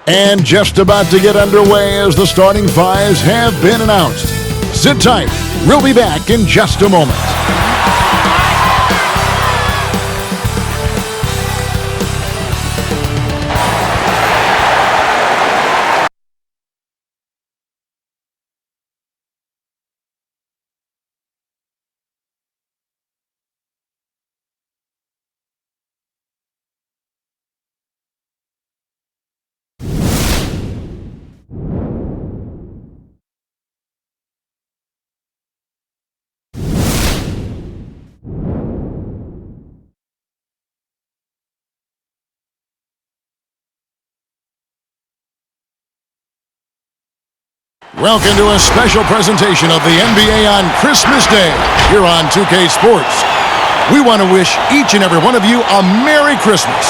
And just about to get underway as the starting fives have been announced. Sit tight. We'll be back in just a moment. Welcome to a special presentation of the NBA on Christmas Day here on 2K Sports. We want to wish each and every one of you a Merry Christmas.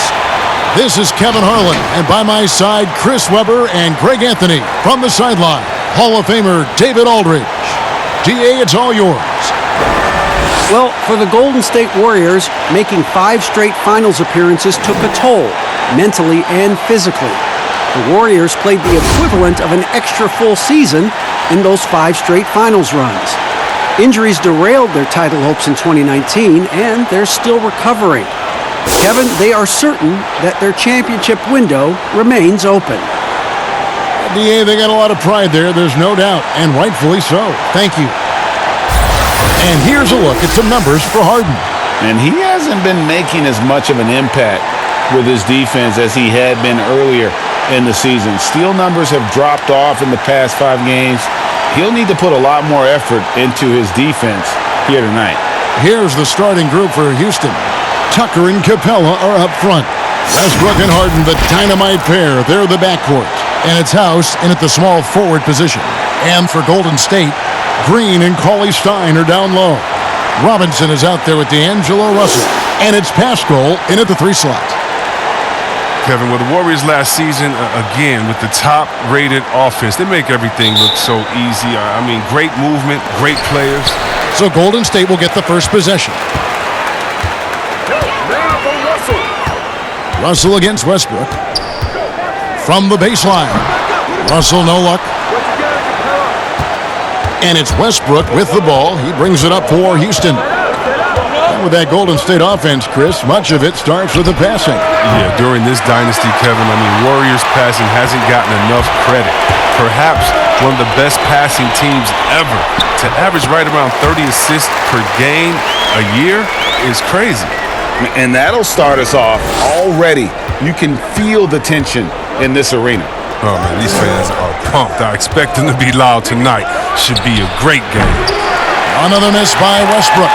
This is Kevin Harlan, and by my side, Chris Webber and Greg Anthony. From the sideline, Hall of Famer David Aldridge. DA, it's all yours. Well, for the Golden State Warriors, making 5 straight finals appearances took a toll, mentally and physically. The Warriors played the equivalent of an extra full season in those 5 straight finals runs. Injuries derailed their title hopes in 2019, and they're still recovering. Kevin, they are certain that their championship window remains open. DA, they got a lot of pride there, there's no doubt, and rightfully so. Thank you. And here's a look at some numbers for Harden. And he hasn't been making as much of an impact with his defense as he had been earlier in the season. Steal numbers have dropped off in the past 5 games. He'll need to put a lot more effort into his defense here tonight. Here's the starting group for Houston. Tucker and Capella are up front. Westbrook and Harden, the dynamite pair. They're the backcourt. And it's House in at the small forward position. And for Golden State, Green and Cauley-Stein are down low. Robinson is out there with D'Angelo Russell. And it's Pascal in at the 3 slot. Kevin, with the Warriors last season, again, with the top-rated offense, they make everything look so easy. I mean, great movement, great players. So Golden State will get the first possession. Russell against Westbrook. From the baseline. Russell, no luck. And it's Westbrook with the ball. He brings it up for Houston. With that Golden State offense, Chris, much of it starts with the passing. Yeah, during this dynasty, Kevin, I mean, Warriors passing hasn't gotten enough credit. Perhaps one of the best passing teams ever. To average right around 30 assists per game a year is crazy. And that'll start us off already. You can feel the tension in this arena. Oh, man, these fans are pumped. I expect them to be loud tonight. Should be a great game. Another miss by Westbrook.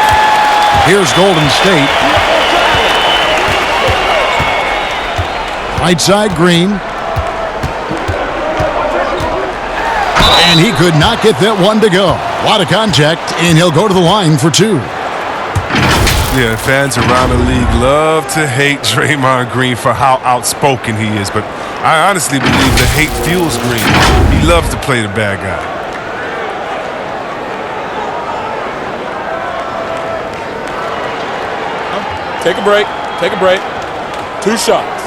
Here's Golden State. Right side, Green. And he could not get that one to go. A lot of contact, and he'll go to the line for 2. Yeah, fans around the league love to hate Draymond Green for how outspoken he is, but I honestly believe the hate fuels Green. He loves to play the bad guy. Take a break. Take a break. 2 shots.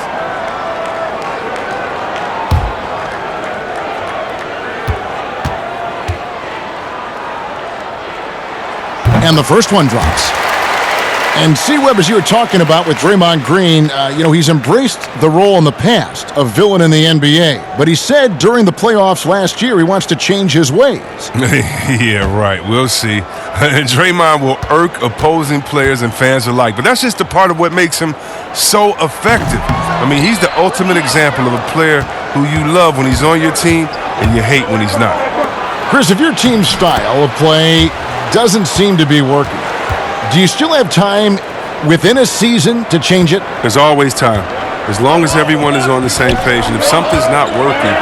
And the first one drops. And see, Webb, as you were talking about with Draymond Green, he's embraced the role in the past of villain in the NBA. But he said during the playoffs last year he wants to change his ways. Yeah, right. We'll see. Draymond will irk opposing players and fans alike. But that's just a part of what makes him so effective. I mean, he's the ultimate example of a player who you love when he's on your team and you hate when he's not. Chris, if your team's style of play doesn't seem to be working, do you still have time within a season to change it? There's always time, as long as everyone is on the same page. And if something's not working,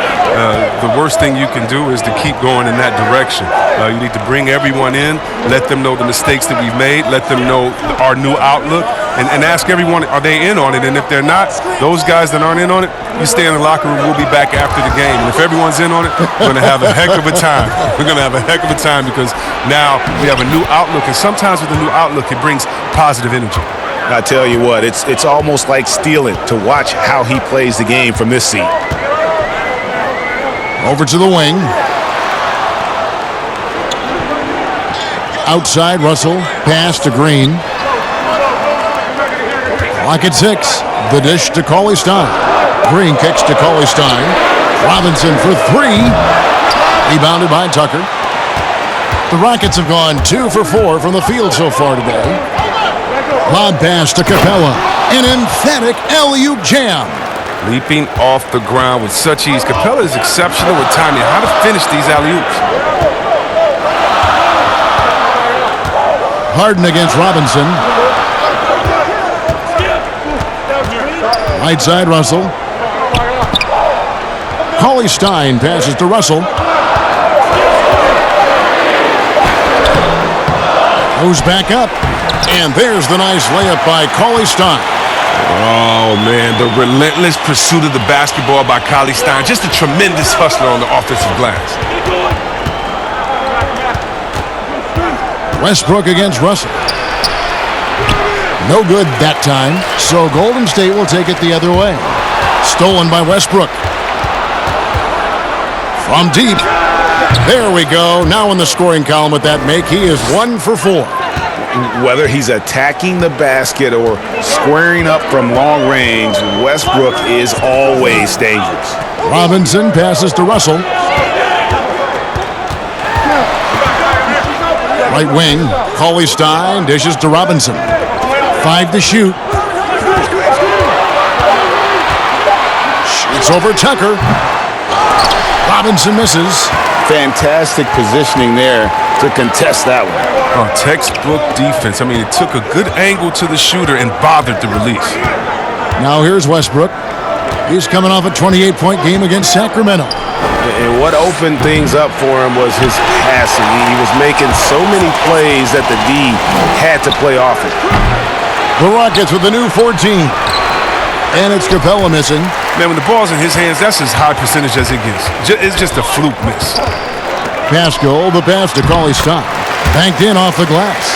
the worst thing you can do is to keep going in that direction. You need to bring everyone in, let them know the mistakes that we've made, let them know our new outlook, and ask everyone, are they in on it? And if they're not, those guys that aren't in on it, you stay in the locker room. We'll be back after the game. And if everyone's in on it, we're going to have a heck of a time. We're going to have a heck of a time because now we have a new outlook. And sometimes with a new outlook, it brings positive energy. I tell you what, it's almost like stealing to watch how he plays the game from this seat. Over to the wing. Outside, Russell. Pass to Green. Clock at 6. The dish to Cauley-Stein. Green kicks to Cauley-Stein. Robinson for 3. Rebounded by Tucker. The Rockets have gone 2 for 4 from the field so far today. Lob pass to Capella. An emphatic alley-oop jam. Leaping off the ground with such ease. Capella is exceptional with timing. How to finish these alley-oops. Harden against Robinson. Right side, Russell. Cauley-Stein passes to Russell. Goes back up. And there's the nice layup by Cauley-Stein. Oh, man, the relentless pursuit of the basketball by Cauley-Stein. Just a tremendous hustler on the offensive glass. Westbrook against Russell. No good that time, so Golden State will take it the other way. Stolen by Westbrook. From deep. There we go. Now in the scoring column with that make, he is 1 for 4. Whether he's attacking the basket or squaring up from long range, Westbrook is always dangerous. Robinson passes to Russell. Right wing, Cauley-Stein dishes to Robinson. 5 to shoot. Shoots over Tucker. Robinson misses. Fantastic positioning there to contest that one. Oh, textbook defense. I mean, it took a good angle to the shooter and bothered the release. Now here's Westbrook. He's coming off a 28-point game against Sacramento. And what opened things up for him was his passing. He was making so many plays that the D had to play off it. The Rockets with the new 14. And it's Capella missing. Man, when the ball's in his hands, that's as high percentage as it gets. It's just a fluke miss. Pascal, the pass to Cauley-Stein. Banked in off the glass.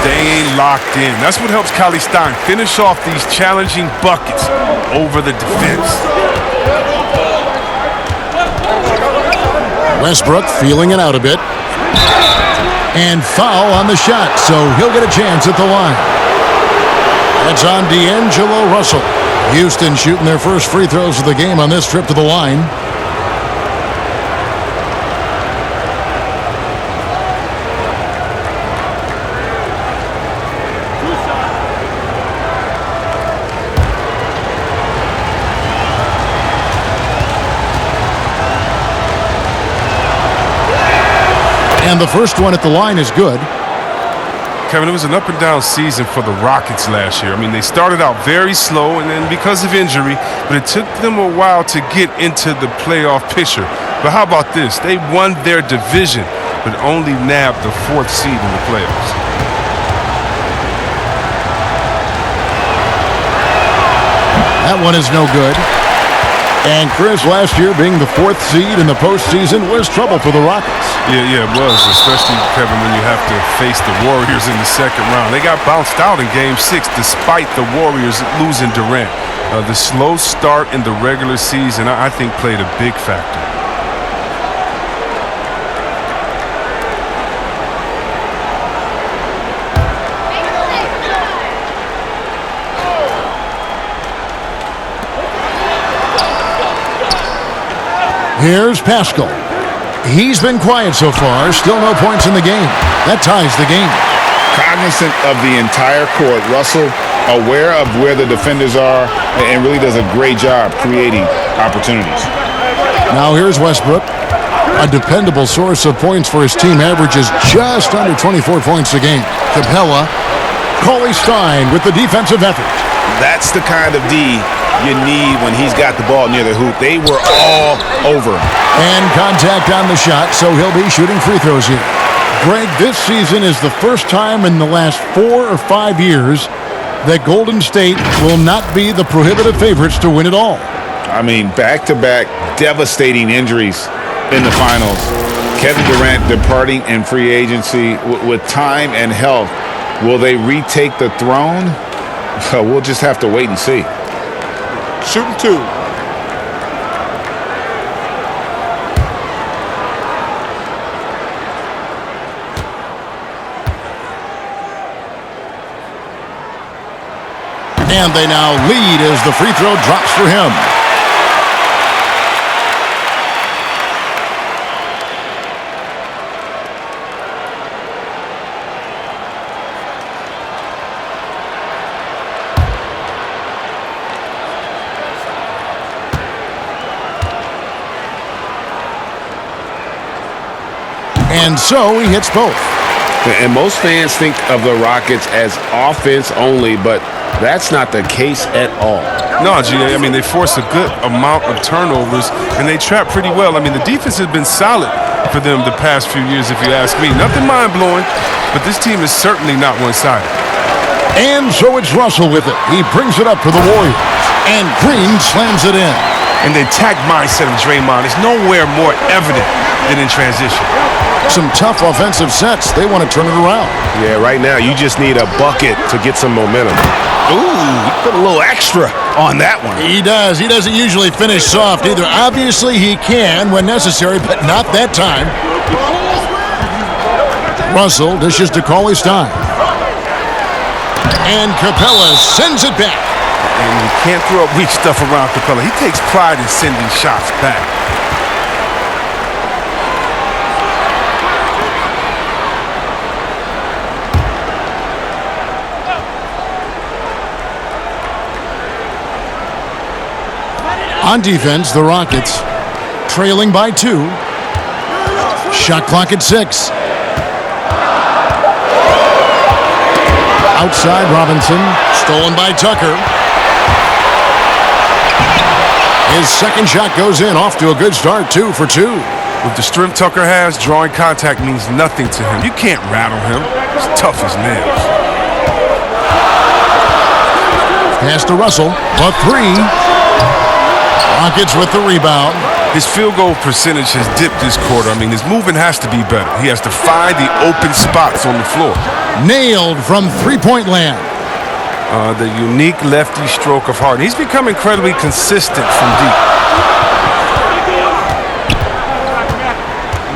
Staying locked in. That's what helps Cauley-Stein finish off these challenging buckets over the defense. Westbrook feeling it out a bit. And foul on the shot, so he'll get a chance at the line. That's on D'Angelo Russell. Houston shooting their first free throws of the game on this trip to the line. And the first one at the line is good. Kevin, it was an up-and-down season for the Rockets last year. I mean, they started out very slow, and then because of injury, but it took them a while to get into the playoff picture. But how about this? They won their division, but only nabbed the 4th seed in the playoffs. That one is no good. And Chris, last year being the 4th seed in the postseason was trouble for the Rockets. Yeah, it was, especially, Kevin, when you have to face the Warriors in the second round. They got bounced out in Game 6 despite the Warriors losing Durant. The slow start in the regular season, I think, played a big factor. Here's Pascal. He's been quiet so far. Still no points in the game. That ties the game. Cognizant of the entire court, Russell aware of where the defenders are and really does a great job creating opportunities. Now here's Westbrook. A dependable source of points for his team, averages just under 24 points a game. Capella, Cauley-Stein with the defensive effort. That's the kind of D you need when he's got the ball near the hoop. They were all over him. And contact on the shot, so he'll be shooting free throws here. Greg, this season is the first time in the last 4 or 5 years that Golden State will not be the prohibitive favorites to win it all. I mean, back-to-back devastating injuries in the finals. Kevin Durant departing in free agency with time and health. Will they retake the throne? We'll just have to wait and see. Shooting 2. And they now lead as the free throw drops for him. And so he hits both. And most fans think of the Rockets as offense only, but that's not the case at all. No, G, I mean, they force a good amount of turnovers, and they trap pretty well. I mean, the defense has been solid for them the past few years, if you ask me. Nothing mind-blowing, but this team is certainly not one-sided. And so it's Russell with it. He brings it up for the Warriors. And Green slams it in. And the attack mindset of Draymond is nowhere more evident than in transition. Some tough offensive sets. They want to turn it around. Yeah, right now you just need a bucket to get some momentum. Ooh, he put a little extra on that one. He does. He doesn't usually finish soft either. Obviously, he can when necessary, but not that time. Russell dishes to Cauley Stein. And Capella sends it back. And you can't throw up weak stuff around Capella. He takes pride in sending shots back. On defense, the Rockets trailing by 2. Shot clock at 6. Outside Robinson, stolen by Tucker. His second shot goes in, off to a good start, 2 for 2. With the strength Tucker has, drawing contact means nothing to him. You can't rattle him. He's tough as nails. Pass to Russell, a 3. Rockets with the rebound. His field goal percentage has dipped this quarter. I mean, his movement has to be better. He has to find the open spots on the floor. Nailed from three-point land. The unique lefty stroke of Harden. He's become incredibly consistent from deep.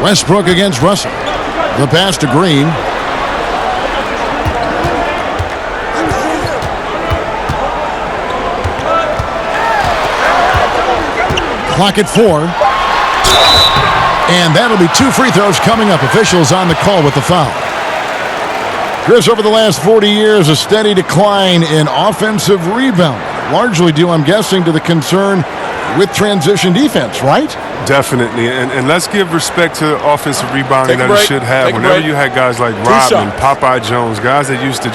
Westbrook against Russell. The pass to Green. Clock at 4. And that'll be 2 free throws coming up. Officials on the call with the foul. Chris, over the last 40 years, a steady decline in offensive rebound. Largely due, I'm guessing, to the concern with transition defense, right? Definitely, and let's give respect to offensive rebounding Take a that break. it should have. Take a Whenever break. you had guys like 2 Rodman, shots. Popeye Jones, guys that used to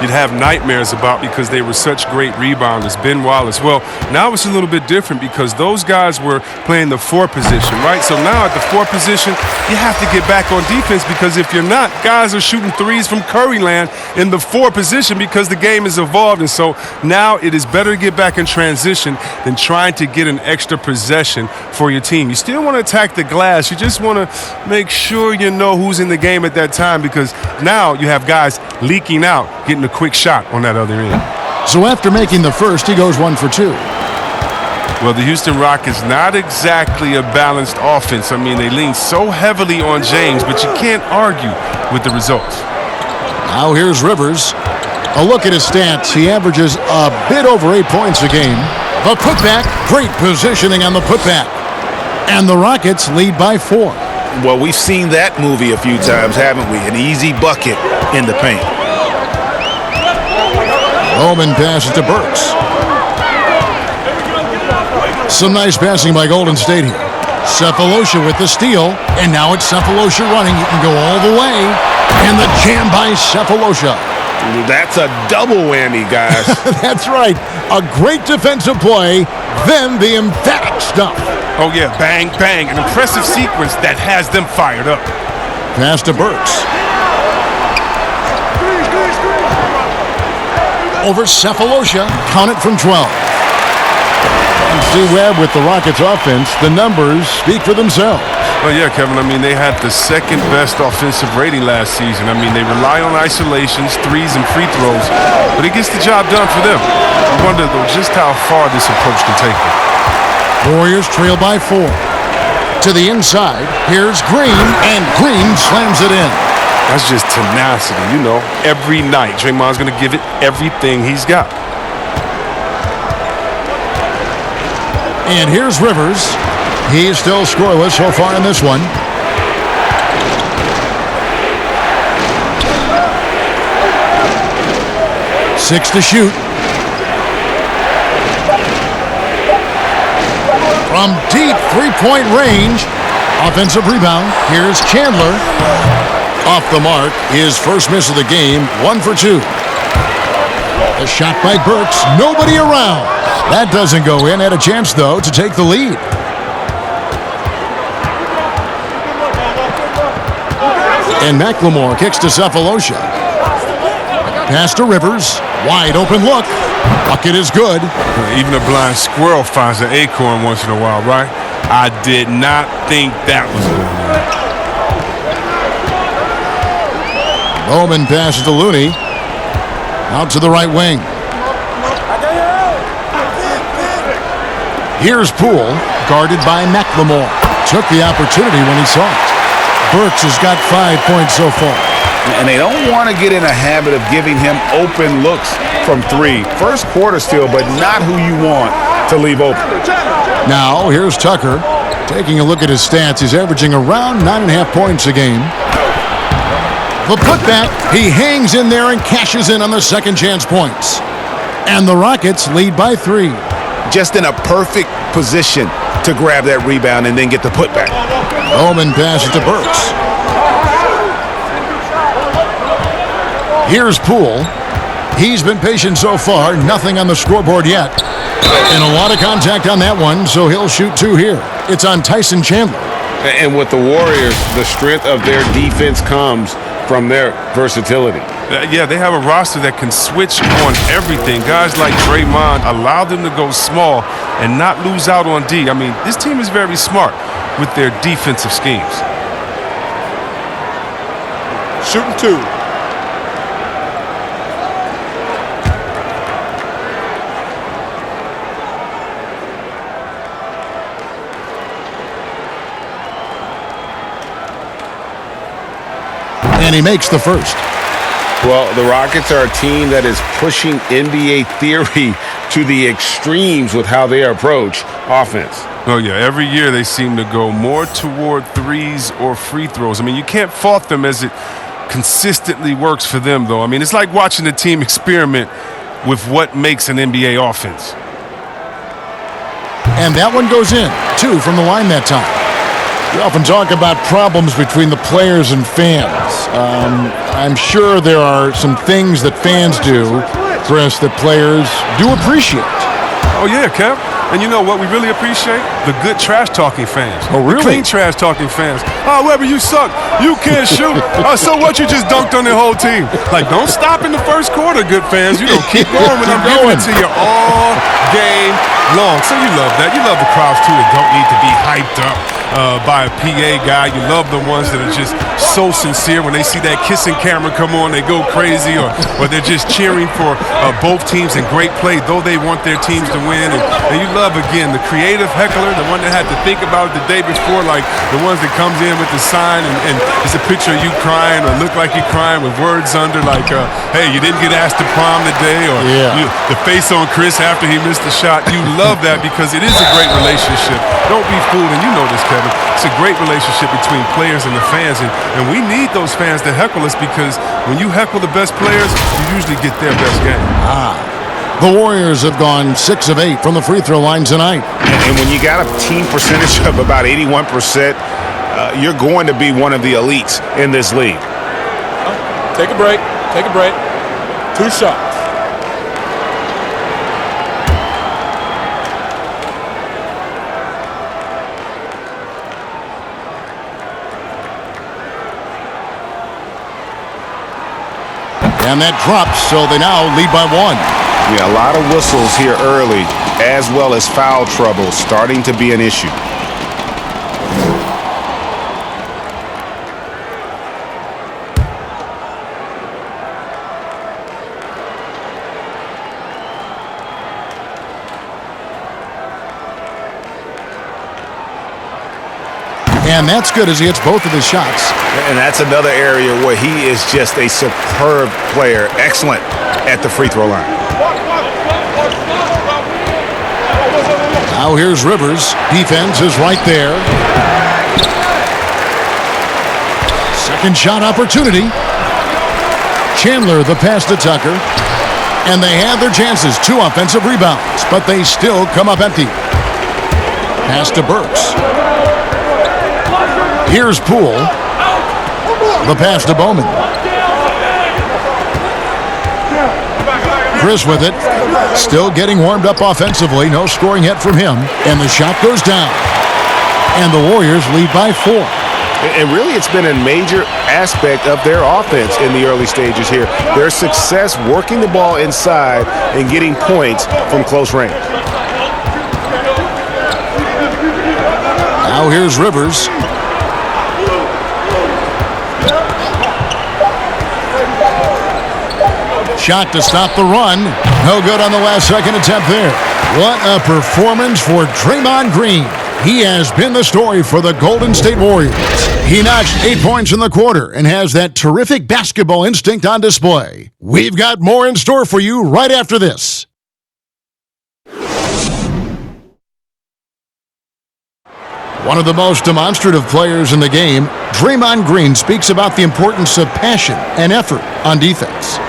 you'd have nightmares about because they were such great rebounders. Ben Wallace. Well, now it's a little bit different because those guys were playing the 4 position, right? So now at the 4 position, you have to get back on defense because if you're not, guys are shooting threes from Curry land in the 4 position because the game has evolved. And so now it is better to get back in transition than trying to get an extra possession for your team. You still want to attack the glass. You just want to make sure you know who's in the game at that time because now you have guys leaking out, getting a quick shot on that other end. So after making the first, he goes 1 for 2. Well, the Houston Rockets, not exactly a balanced offense. I mean, they lean so heavily on James, but you can't argue with the results. Now here's Rivers. A look at his stats. He averages a bit over 8 points a game. The putback, great positioning on the putback. And the Rockets lead by 4. Well, we've seen that movie a few times, haven't we? An easy bucket in the paint. Bowman passes to Burks. Some nice passing by Golden State here. Cephalosha with the steal. And now it's Cephalosha running. You can go all the way. And the jam by Cephalosha. That's a double whammy, guys. That's right. A great defensive play. Then the emphatic stuff. Oh, yeah, bang, bang. An impressive sequence that has them fired up. Pass to Burks. Over Cephalosha. Count it from 12. And Steve Webb with the Rockets offense. The numbers speak for themselves. Well, yeah, Kevin, I mean, they had the second best offensive rating last season. I mean, they rely on isolations, threes, and free throws, but it gets the job done for them. I wonder, though, just how far this approach can take them. Warriors trail by 4. To the inside, here's Green, and Green slams it in. That's just tenacity, you know. Every night, Draymond's going to give it everything he's got. And here's Rivers. He's still scoreless so far in this one. Six to shoot. From deep three-point range. Offensive rebound. Here's Chandler. Off the mark. His first miss of the game. 1 for 2. A shot by Burks. Nobody around. That doesn't go in. Had a chance, though, to take the lead. And McLemore kicks to Cephalosha. Pass to Rivers. Wide open look. Bucket is good. Even a blind squirrel finds an acorn once in a while, right? I did not think that was going on. Bowman passes to Looney. Out to the right wing. Here's Poole, guarded by McLemore. Took the opportunity when he saw it. Burks has got 5 points so far. And they don't want to get in a habit of giving him open looks from three. First quarter still, but not who you want to leave open. Now, here's Tucker. Taking a look at his stats, he's averaging around 9.5 points a game. The putback, he hangs in there and cashes in on the second chance points. And the Rockets lead by 3. Just in a perfect position to grab that rebound and then get the putback. Bowman passes to Burks. Here's Poole. He's been patient so far. Nothing on the scoreboard yet. And a lot of contact on that one, so he'll shoot 2 here. It's on Tyson Chandler. And with the Warriors, the strength of their defense comes from their versatility. Yeah, they have a roster that can switch on everything. Guys like Draymond allow them to go small and not lose out on D. I mean, this team is very smart with their defensive schemes. Shooting 2. And he makes the first. Well, the Rockets are a team that is pushing NBA theory to the extremes with how they approach offense. Oh, yeah, every year they seem to go more toward threes or free throws. I mean, you can't fault them as it consistently works for them, though. I mean, it's like watching a team experiment with what makes an NBA offense. And that one goes in. 2 from the line that time. We often talk about problems between the players and fans. I'm sure there are some things that fans do, Chris, that players do appreciate. Oh, yeah, Kev. And you know what we really appreciate? The good trash-talking fans. Oh, really? The clean trash-talking fans. Oh, Weber, you suck. You can't shoot. So what? You just dunked on the whole team. Like, don't stop in the first quarter, good fans. You know, keep going when I'm giving it to you all game long. So you love that. You love the crowds, too, that don't need to be hyped up by a PA guy. You love the ones that are just so sincere. When they see that kissing camera come on, they go crazy, or they're just cheering for both teams in great play, though they want their teams to win. And you love, again, the creative heckler, the one that had to think about it the day before, like the ones that comes in with the sign and it's a picture of you crying or look like you're crying with words under, like, hey, you didn't get asked to prom today, or the face on Chris after he missed the shot. You love that because it is a great relationship. Don't be fooled, and you know this, Kevin. It's a great relationship between players and the fans, and we need those fans to heckle us, because when you heckle the best players, you usually get their best game. The Warriors have gone 6 of 8 from the free throw line tonight. And when you got a team percentage of about 81%, you're going to be one of the elites in this league. Take a break. Take a break. 2 shots. And that drops, so they now lead by 1. Yeah, a lot of whistles here early, as well as foul trouble starting to be an issue. And that's good as he hits both of his shots. And that's another area where he is just a superb player. Excellent at the free throw line. Now here's Rivers. Defense is right there. Second shot opportunity. Chandler the pass to Tucker. And they had their chances. 2 offensive rebounds, but they still come up empty. Pass to Burks. Here's Poole. The pass to Bowman. Chris with it. Still getting warmed up offensively. No scoring yet from him. And the shot goes down. And the Warriors lead by 4. And really, it's been a major aspect of their offense in the early stages here. Their success working the ball inside and getting points from close range. Now here's Rivers. Shot to stop the run. No good on the last second attempt there. What a performance for Draymond Green. He has been the story for the Golden State Warriors. He notched 8 points in the quarter and has that terrific basketball instinct on display. We've got more in store for you right after this. One of the most demonstrative players in the game, Draymond Green speaks about the importance of passion and effort on defense.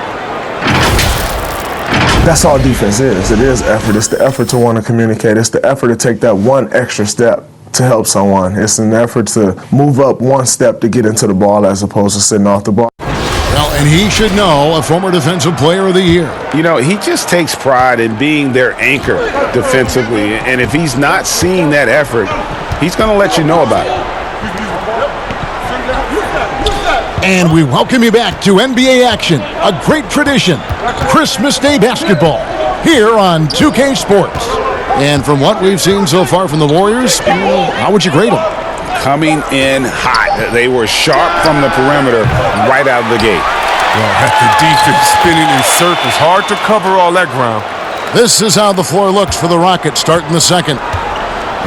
That's all defense is. It is effort. It's the effort to want to communicate. It's the effort to take that one extra step to help someone. It's an effort to move up one step to get into the ball as opposed to sitting off the ball. Well, and he should know, a former Defensive Player of the Year. You know, he just takes pride in being their anchor defensively. And if he's not seeing that effort, he's going to let you know about it. And we welcome you back to NBA action, a great tradition, Christmas Day basketball, here on 2K Sports. And from what we've seen so far from the Warriors, how would you grade them? Coming in hot. They were sharp from the perimeter right out of the gate. Well, the defense spinning in circles. Hard to cover all that ground. This is how the floor looks for the Rockets starting the second.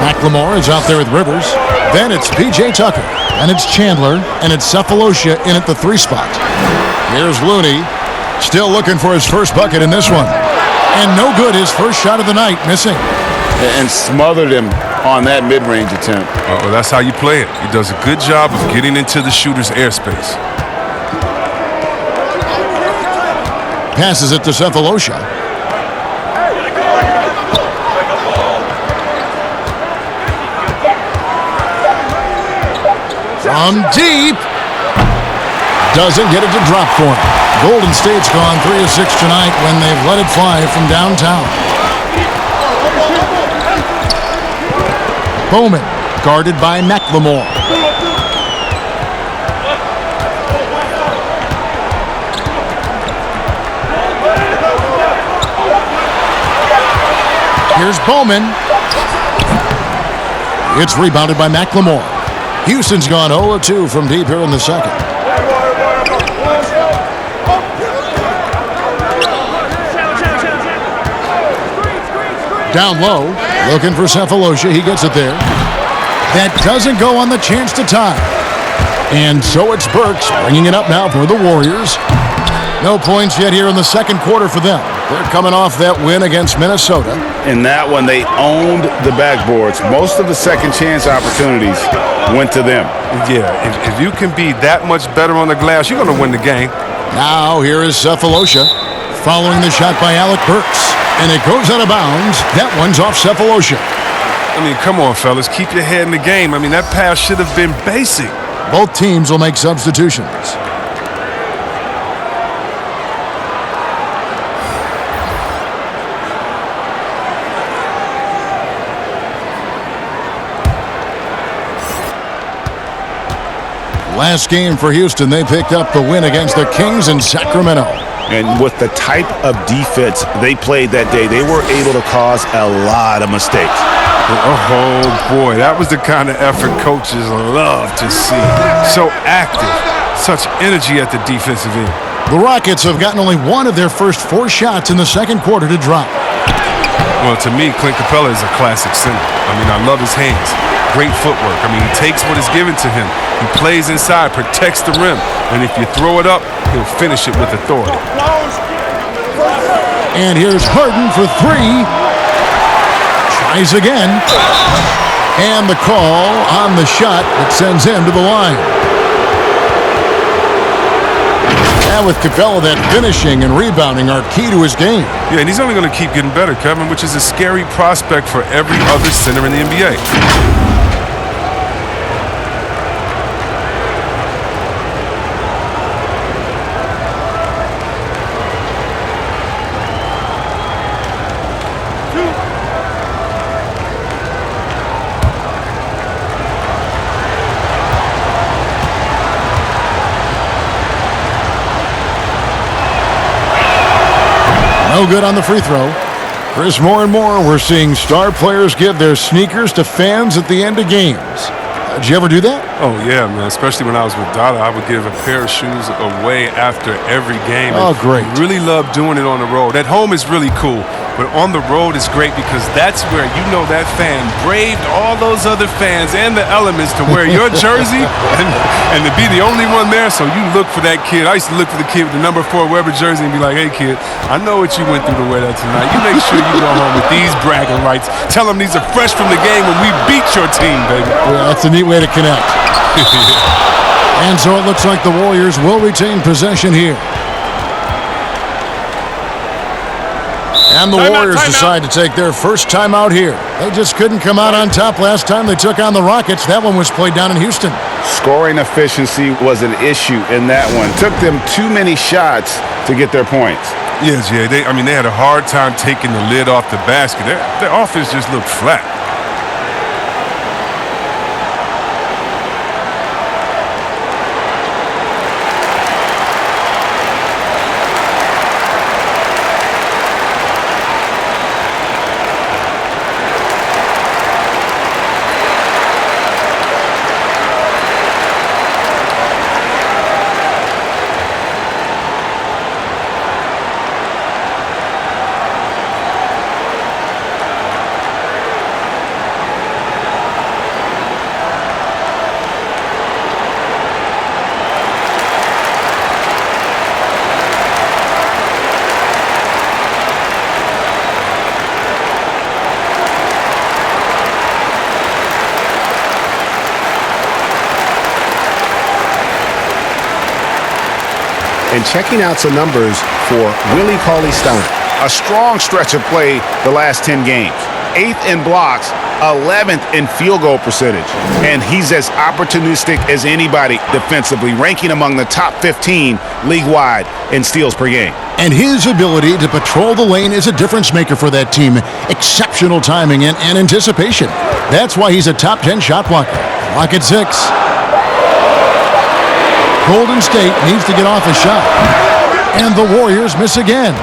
McLemore is out there with Rivers. Then it's P.J. Tucker. And it's Chandler. And it's Cephalosha in at the 3 spot. Here's Looney. Still looking for his first bucket in this one. And no good, his first shot of the night, missing. And smothered him on that mid-range attempt. Well, that's how you play it. He does a good job of getting into the shooter's airspace. Passes it to Cephalosha. From deep. Doesn't get it to drop for him. Golden State's gone 3 of 6 tonight when they've let it fly from downtown. Bowman, guarded by McLemore. Here's Bowman. It's rebounded by McLemore. Houston's gone 0-2 from deep here in the second. Down low, looking for Cephalosha. He gets it there. That doesn't go on the chance to tie. And so it's Burks bringing it up now for the Warriors. No points yet here in the second quarter for them. They're coming off that win against Minnesota. In that one, they owned the backboards. Most of the second chance opportunities went to them. Yeah, if you can be that much better on the glass, you're going to win the game. Now here is Cephalosha following the shot by Alec Burks. And it goes out of bounds. That one's off Cephalosha. I mean, come on, fellas. Keep your head in the game. I mean, that pass should have been basic. Both teams will make substitutions. Last game for Houston, they picked up the win against the Kings in Sacramento. And with the type of defense they played that day, they were able to cause a lot of mistakes. Oh, boy, that was the kind of effort coaches love to see. So active, such energy at the defensive end. The Rockets have gotten only one of their first 4 shots in the second quarter to drop. Well, to me, Clint Capella is a classic center. I mean, I love his hands. Great footwork. I mean, he takes what is given to him. He plays inside, protects the rim. And if you throw it up, he'll finish it with authority. And here's Harden for 3. Tries again. And the call on the shot that sends him to the line. And with Capella, that finishing and rebounding are key to his game. Yeah, and he's only going to keep getting better, Kevin, which is a scary prospect for every other center in the NBA. No good on the free throw. Chris, more and more we're seeing star players give their sneakers to fans at the end of games. Did you ever do that? Oh, yeah, man. Especially when I was with Dada, I would give a pair of shoes away after every game. Oh, great. I really love doing it on the road. At home is really cool, but on the road is great because that's where you know that fan braved all those other fans and the elements to wear your jersey and to be the only one there. So you look for that kid. I used to look for the kid with the number 4 Weber jersey and be like, hey, kid, I know what you went through to wear that tonight. You make sure you go home with these bragging rights. Tell them these are fresh from the game when we beat your team, baby. Yeah, that's a neat way to connect. And so it looks like the Warriors will retain possession here. And the Warriors decide to take their first timeout here. They just couldn't come out on top last time they took on the Rockets. That one was played down in Houston. Scoring efficiency was an issue in that one. Took them too many shots to get their points. Yes, yeah. They had a hard time taking the lid off the basket. Their offense just looked flat. And checking out some numbers for Willie Cauley-Stein. A strong stretch of play the last 10 games. 8th in blocks, 11th in field goal percentage. And he's as opportunistic as anybody defensively, ranking among the top 15 league-wide in steals per game. And his ability to patrol the lane is a difference maker for that team. Exceptional timing and anticipation. That's why he's a top 10 shot blocker. Clock at 6. Golden State needs to get off a shot. And the Warriors miss again.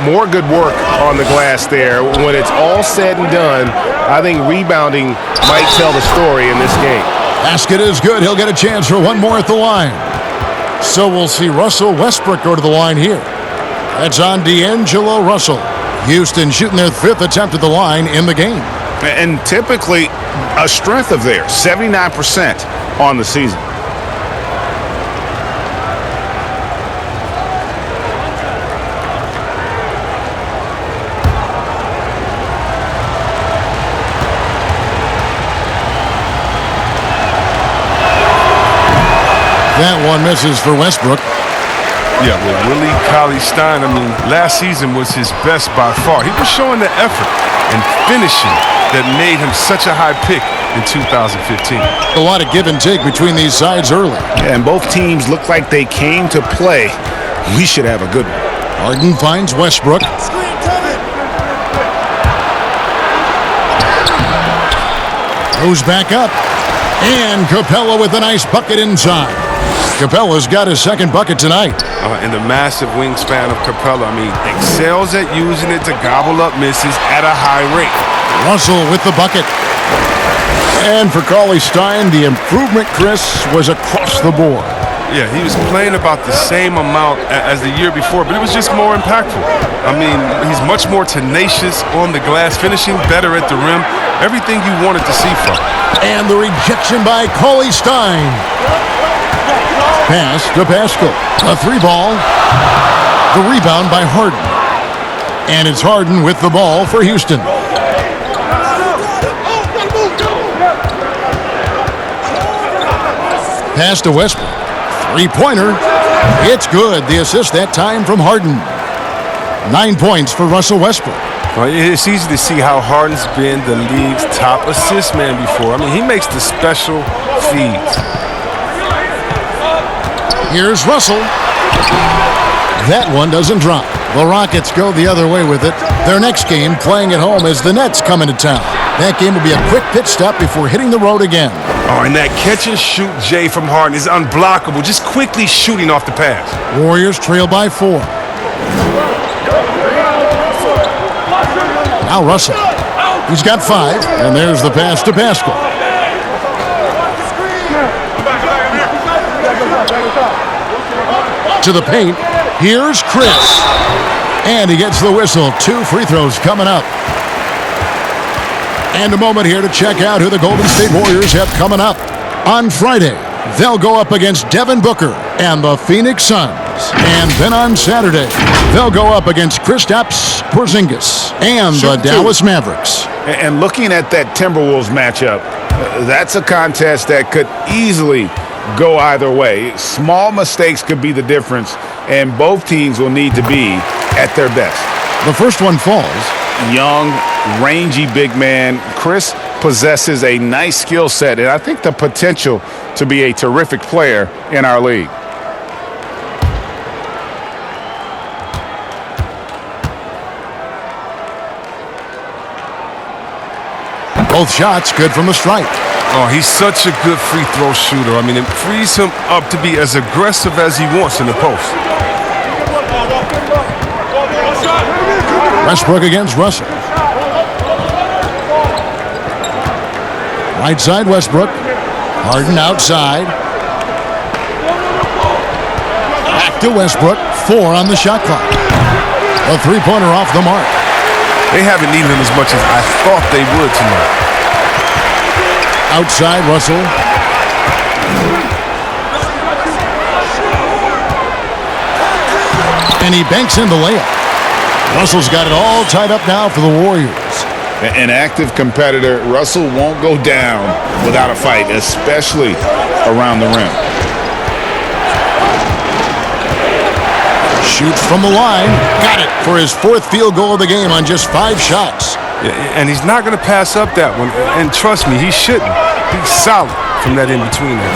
More good work on the glass there. When it's all said and done, I think rebounding might tell the story in this game. Basket is good. He'll get a chance for one more at the line. So we'll see Russell Westbrook go to the line here. That's on D'Angelo Russell. Houston shooting their 5th attempt at the line in the game. And typically a strength of theirs, 79% on the season. That one misses for Westbrook. Yeah, well, Willie Cauley-Stein, last season was his best by far. He was showing the effort and finishing that made him such a high pick in 2015. A lot of give and take between these sides early. And both teams look like they came to play. We should have a good one. Harden finds Westbrook. Goes back up. And Capella with a nice bucket inside. Capella's got his second bucket tonight. And the massive wingspan of Capella, excels at using it to gobble up misses at a high rate. Russell with the bucket. And for Cauley-Stein, the improvement, Chris, was across the board. Yeah, he was playing about the same amount as the year before, but it was just more impactful. He's much more tenacious on the glass, finishing better at the rim. Everything you wanted to see from him. And the rejection by Cauley-Stein. Pass to Pascal. A 3-ball. The rebound by Harden. And it's Harden with the ball for Houston. Pass to Westbrook. Three-pointer. It's good. The assist that time from Harden. 9 points for Russell Westbrook. Well, it's easy to see how Harden's been the league's top assist man before. I mean, he makes the special feeds. Here's Russell. That one doesn't drop. The Rockets go the other way with it. Their next game playing at home as the Nets come into town. That game will be a quick pit stop before hitting the road again. Oh, and that catch and shoot Jay from Harden is unblockable. Just quickly shooting off the pass. Warriors trail by 4. Now Russell. He's got 5, and there's the pass to Pascal. To the paint. Here's Chris. And he gets the whistle. 2 free throws coming up. And a moment here to check out who the Golden State Warriors have coming up. On Friday, they'll go up against Devin Booker and the Phoenix Suns. And then on Saturday, they'll go up against Kristaps Porzingis and the Dallas Mavericks. And looking at that Timberwolves matchup, that's a contest that could easily go either way. Small mistakes could be the difference, and both teams will need to be at their best. The first one falls. Young, rangy big man. Chris possesses a nice skill set, and I think the potential to be a terrific player in our league. Both shots good from the stripe. Oh, he's such a good free throw shooter. I mean, it frees him up to be as aggressive as he wants in the post. Westbrook against Russell. Right side Westbrook. Harden outside. Back to Westbrook. 4 on the shot clock. A three-pointer off the mark. They haven't needed him as much as I thought they would tonight. Outside Russell. And he banks in the layup. Russell's got it all tied up now for the Warriors. An active competitor, Russell won't go down without a fight, especially around the rim. Shoots from the line. Got it for his 4th field goal of the game on just 5 shots. Yeah, and he's not going to pass up that one. And trust me, he shouldn't. He's solid from that in-between there.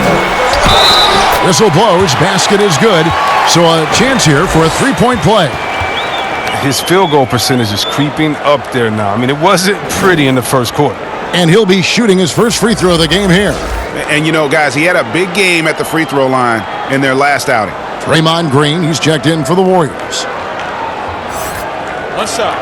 Whistle blows. Basket is good. So a chance here for a 3-point play. His field goal percentage is creeping up there now. I mean, it wasn't pretty in the first quarter. And he'll be shooting his first free throw of the game here. And, you know, guys, he had a big game at the free throw line in their last outing. Draymond Green, he's checked in for the Warriors. One shot.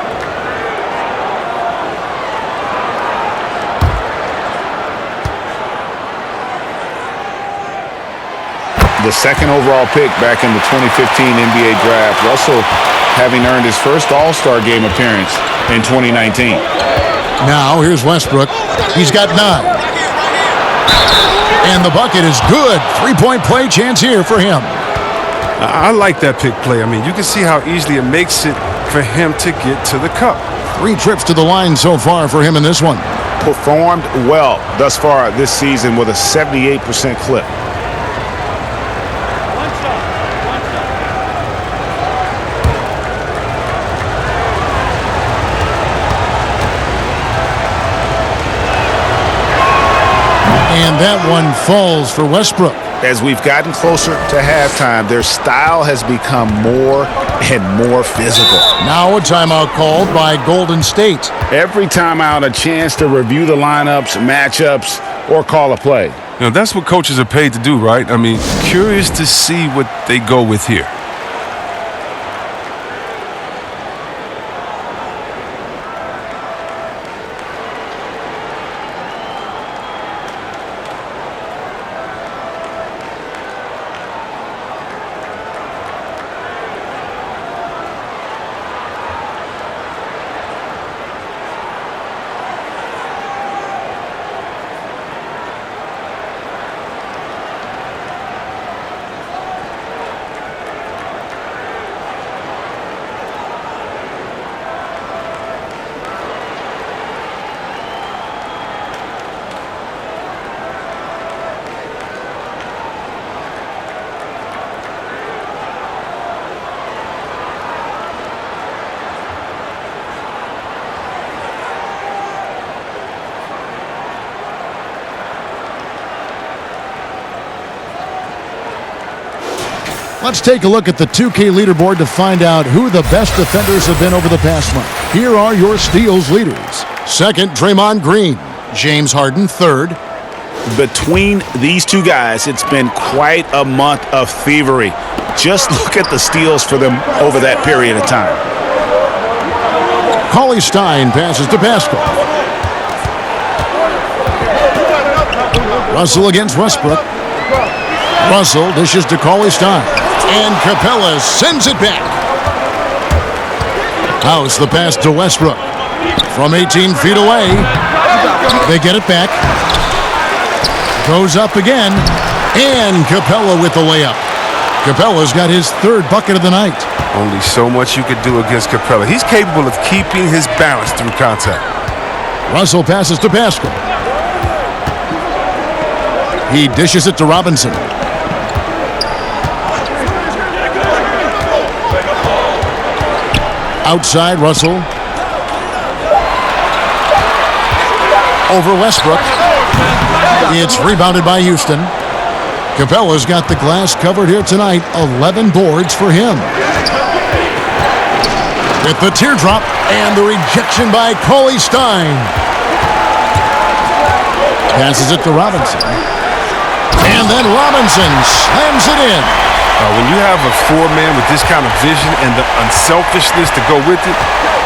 The second overall pick back in the 2015 NBA draft. Russell having earned his first All-Star game appearance in 2019. Now here's Westbrook. He's got 9. And the bucket is good. 3-point play chance here for him. I like that pick play. I mean, you can see how easily it makes it for him to get to the cup. 3 trips to the line so far for him in this one. Performed well thus far this season with a 78% clip. And that one falls for Westbrook. As we've gotten closer to halftime, their style has become more and more physical. Now a timeout called by Golden State. Every timeout, a chance to review the lineups, matchups, or call a play. You know, that's what coaches are paid to do, right? I mean, curious to see what they go with here. Let's take a look at the 2K leaderboard to find out who the best defenders have been over the past month. Here are your steals leaders. Second, Draymond Green. James Harden, third. Between these two guys, it's been quite a month of thievery. Just look at the steals for them over that period of time. Cauley Stein passes to Pascal. Russell against Westbrook. Russell dishes to Cauley Stein. And Capella sends it back. House the pass to Westbrook. From 18 feet away. They get it back. Goes up again. And Capella with the layup. Capella's got his third bucket of the night. Only so much you could do against Capella. He's capable of keeping his balance through contact. Russell passes to Pascal. He dishes it to Robinson. Outside, Russell. Over Westbrook. It's rebounded by Houston. Capella's got the glass covered here tonight. 11 boards for him. With the teardrop and the rejection by Cauley Stein. Passes it to Robinson. And then Robinson slams it in. When you have a four-man with this kind of vision and the unselfishness to go with it,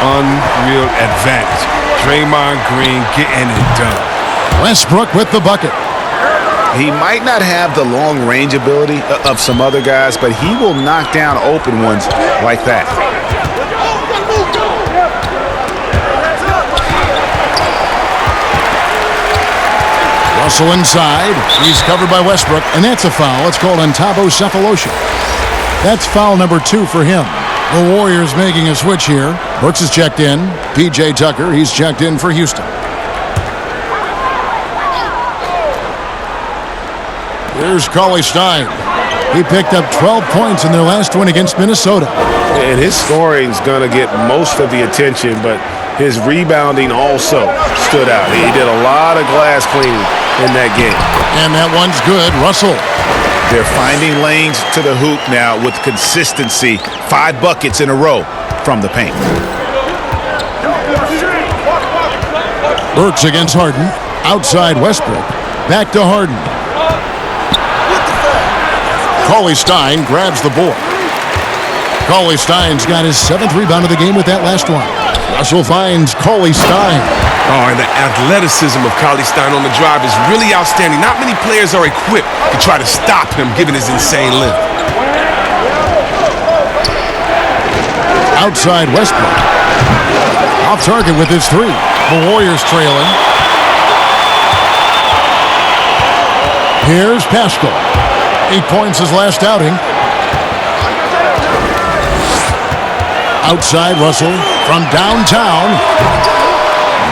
unreal advantage. Draymond Green getting it done. Westbrook with the bucket. He might not have the long-range ability of some other guys, but he will knock down open ones like that. Russell inside. He's covered by Westbrook, and that's a foul. It's called entomocephalosha. That's foul number 2 for him. The Warriors making a switch here. Brooks is checked in. P.J. Tucker, he's checked in for Houston. Here's Cauley Stein. He picked up 12 points in their last win against Minnesota. And his scoring's going to get most of the attention, but his rebounding also stood out. He did a lot of glass cleaning in that game. And that one's good. Russell. They're finding lanes to the hoop now with consistency. 5 buckets in a row from the paint. Burks against Harden. Outside Westbrook. Back to Harden. Cauley Stein grabs the board. Cauley Stein's got his 7th rebound of the game with that last one. Russell finds Cauley Stein. Oh, and the athleticism of Cauley Stein on the drive is really outstanding. Not many players are equipped to try to stop him given his insane length. Outside Westbrook. Off target with his 3. The Warriors trailing. Here's Pascal. 8 points his last outing. Outside Russell from downtown.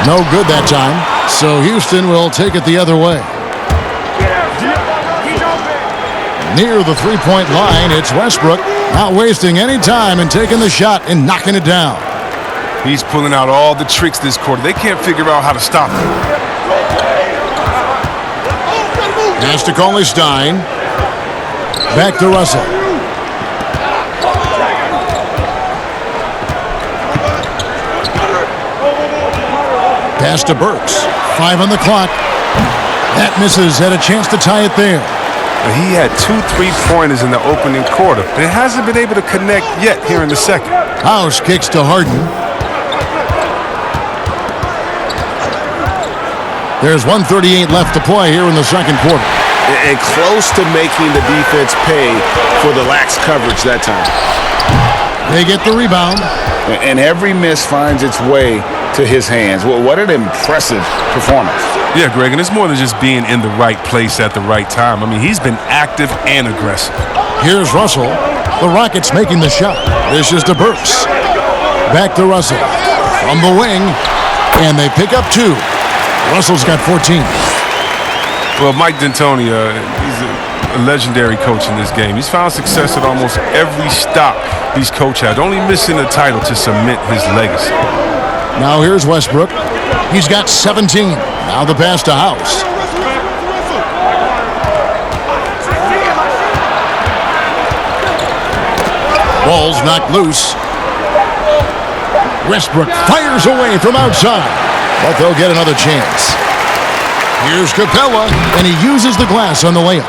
No good that time. So Houston will take it the other way. Near the three-point line, it's Westbrook. Not wasting any time and taking the shot and knocking it down. He's pulling out all the tricks this quarter. They can't figure out how to stop him. Pass to Cauley Stein. Back to Russell. Pass to Burks. 5 on the clock. That misses. Had a chance to tie it there. He had 2 3-pointers in the opening quarter, but hasn't been able to connect yet here in the second. House kicks to Harden. There's 1:38 left to play here in the second quarter. And close to making the defense pay for the lax coverage that time. They get the rebound. And every miss finds its way to his hands. Well, what an impressive performance. Yeah, Greg, and it's more than just being in the right place at the right time. I mean, he's been active and aggressive. Here's Russell. The Rockets making the shot. This is to Burks. Back to Russell. From the wing. And they pick up 2. Russell's got 14. Well, Mike D'Antoni, he's a legendary coach in this game. He's found success at almost every stop he's coached had, only missing the title to cement his legacy. Now here's Westbrook. He's got 17. Now the pass to House. Ball's knocked loose. Westbrook fires away from outside, but they'll get another chance. Here's Capella, and he uses the glass on the layup.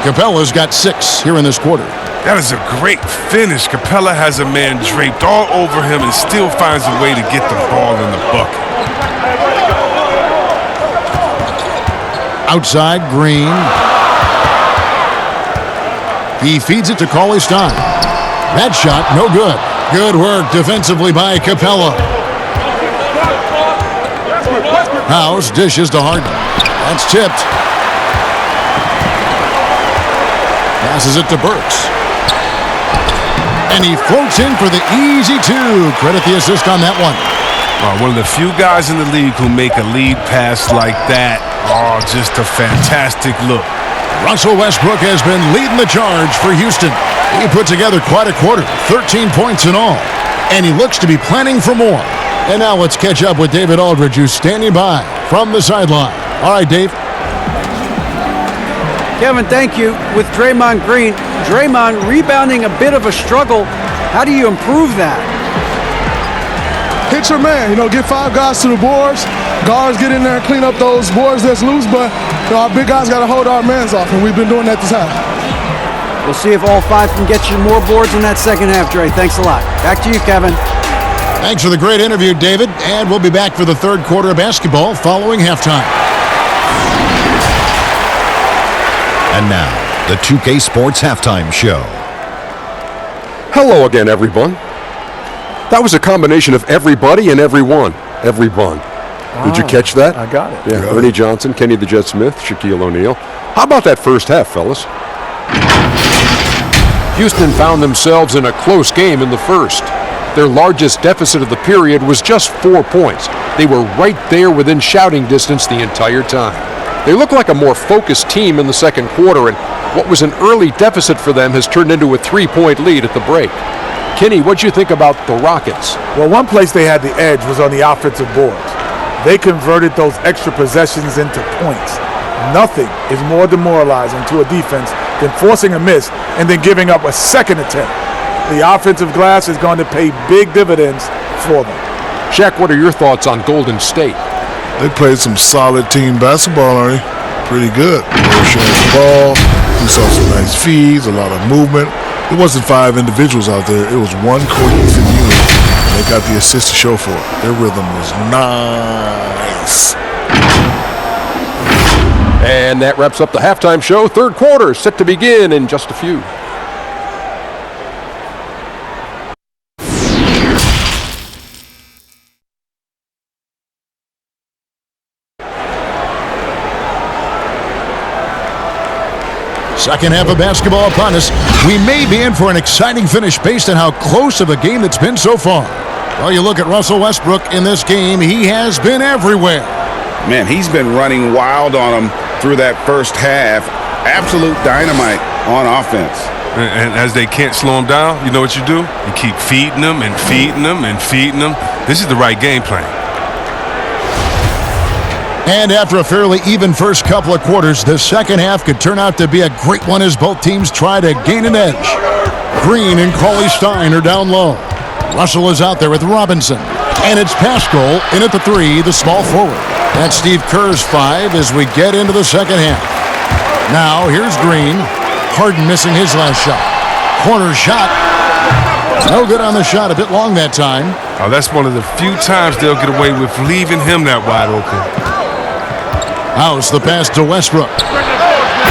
Capella's got 6 here in this quarter. That is a great finish. Capella has a man draped all over him and still finds a way to get the ball in the bucket. Outside, Green. He feeds it to Cauley-Stein. That shot, no good. Good work defensively by Capella. House dishes to Harden. That's tipped. Passes it to Burks. And he floats in for the easy 2. Credit the assist on that one. One of the few guys in the league who make a lead pass like that. Oh, just a fantastic look. Russell Westbrook has been leading the charge for Houston. He put together quite a quarter, 13 points in all. And he looks to be planning for more. And now let's catch up with David Aldridge, who's standing by from the sideline. All right, Dave. Kevin, thank you. With Draymond Green, Draymond rebounding a bit of a struggle. How do you improve that? Hit your man, get 5 guys to the boards. Guards get in there and clean up those boards that's loose, but our big guys got to hold our mans off, and we've been doing that this half. We'll see if all 5 can get you more boards in that second half, Dre. Thanks a lot. Back to you, Kevin. Thanks for the great interview, David. And we'll be back for the third quarter of basketball following halftime. And now, the 2K Sports Halftime Show. Hello again, everyone. That was a combination of everybody and everyone. Everyone. Did you catch that? I got it. Yeah, Ernie Johnson, Kenny the Jet Smith, Shaquille O'Neal. How about that first half, fellas? Houston found themselves in a close game in the first. Their largest deficit of the period was just 4 points. They were right there within shouting distance the entire time. They look like a more focused team in the second quarter, and what was an early deficit for them has turned into a 3-point lead at the break. Kenny, what'd you think about the Rockets? Well, one place they had the edge was on the offensive boards. They converted those extra possessions into points. Nothing is more demoralizing to a defense than forcing a miss and then giving up a second attempt. The offensive glass is going to pay big dividends for them. Shaq, what are your thoughts on Golden State? They played some solid team basketball, Ernie. Pretty good. They were sharing the ball. We saw some nice feeds, a lot of movement. It wasn't 5 individuals out there. It was one cohesive unit. And they got the assist to show for it. Their rhythm was nice. And that wraps up the halftime show. Third quarter set to begin in just a few. Second half of basketball upon us. We may be in for an exciting finish based on how close of a game it's been so far. Well, you look at Russell Westbrook in this game, he has been everywhere. Man, he's been running wild on them through that first half. Absolute dynamite on offense. And as they can't slow him down, you know what you do? You keep feeding them and feeding them and feeding them. This is the right game plan. And after a fairly even first couple of quarters, the second half could turn out to be a great one as both teams try to gain an edge. Green and Cauley-Stein are down low. Russell is out there with Robinson. And it's Pascal in at the 3, the small forward. That's Steve Kerr's 5 as we get into the second half. Now here's Green. Harden missing his last shot. Corner shot. No good on the shot. A bit long that time. Oh, that's one of the few times they'll get away with leaving him that wide open. House, the pass to Westbrook.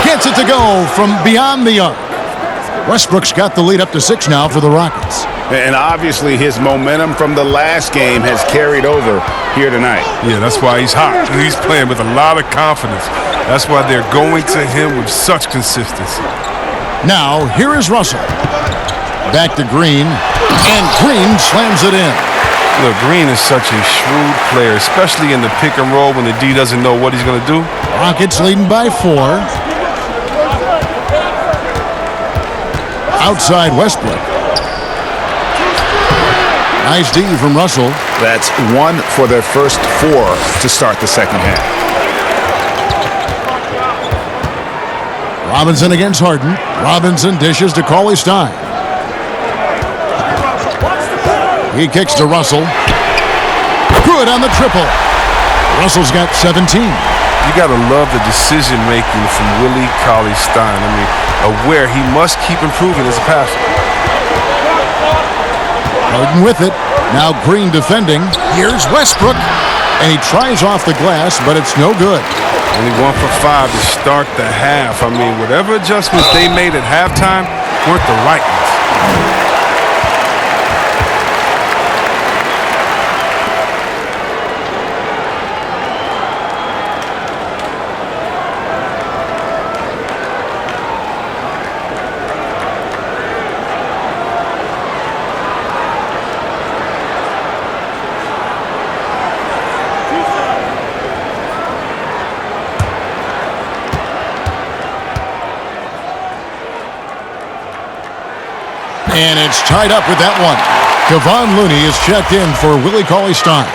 Gets it to go from beyond the arc. Westbrook's got the lead up to 6 now for the Rockets. And obviously his momentum from the last game has carried over here tonight. Yeah, that's why he's hot. He's playing with a lot of confidence. That's why they're going to him with such consistency. Now, here is Russell. Back to Green. And Green slams it in. Look, Green is such a shrewd player, especially in the pick and roll when the D doesn't know what he's going to do. Rockets leading by 4. Outside Westbrook. Nice D from Russell. That's 1 for their first 4 to start the second half. Robinson against Harden. Robinson dishes to Cauley-Stein. He kicks to Russell. Good on the triple. Russell's got 17. You got to love the decision-making from Willie Cauley-Stein. I mean, aware he must keep improving as a passer. Harden with it. Now Green defending. Here's Westbrook. And he tries off the glass, but it's no good. Only 1 for 5 to start the half. I mean, whatever adjustments they made at halftime weren't the right ones. And it's tied up with that one. Kevon Looney is checked in for Willie Cauley-Stein.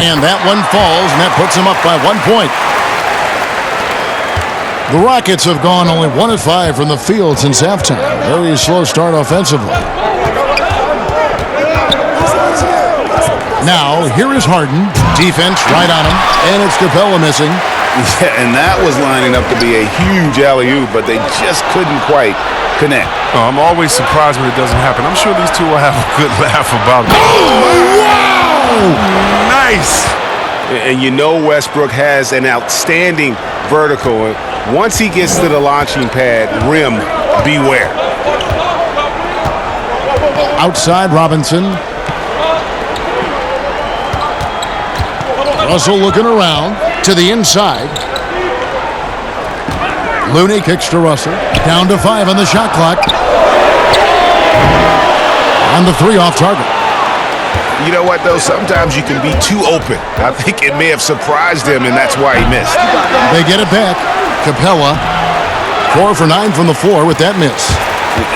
And that one falls, and that puts him up by 1 point. The Rockets have gone only 1 of 5 from the field since halftime. Very slow start offensively. Now, here is Harden. Defense right on him. And it's Capella missing. Yeah, and that was lining up to be a huge alley-oop, but they just couldn't quite connect. Oh, I'm always surprised when it doesn't happen. I'm sure these two will have a good laugh about it. Oh, wow! Nice! And you know Westbrook has an outstanding vertical. Once he gets to the launching pad, rim, beware. Outside Robinson. Russell looking around to the inside. Looney kicks to Russell. Down to 5 on the shot clock. On the 3 off target. You know what, though? Sometimes you can be too open. I think it may have surprised him, and that's why he missed. They get it back. Capella, 4 for 9 from the floor with that miss.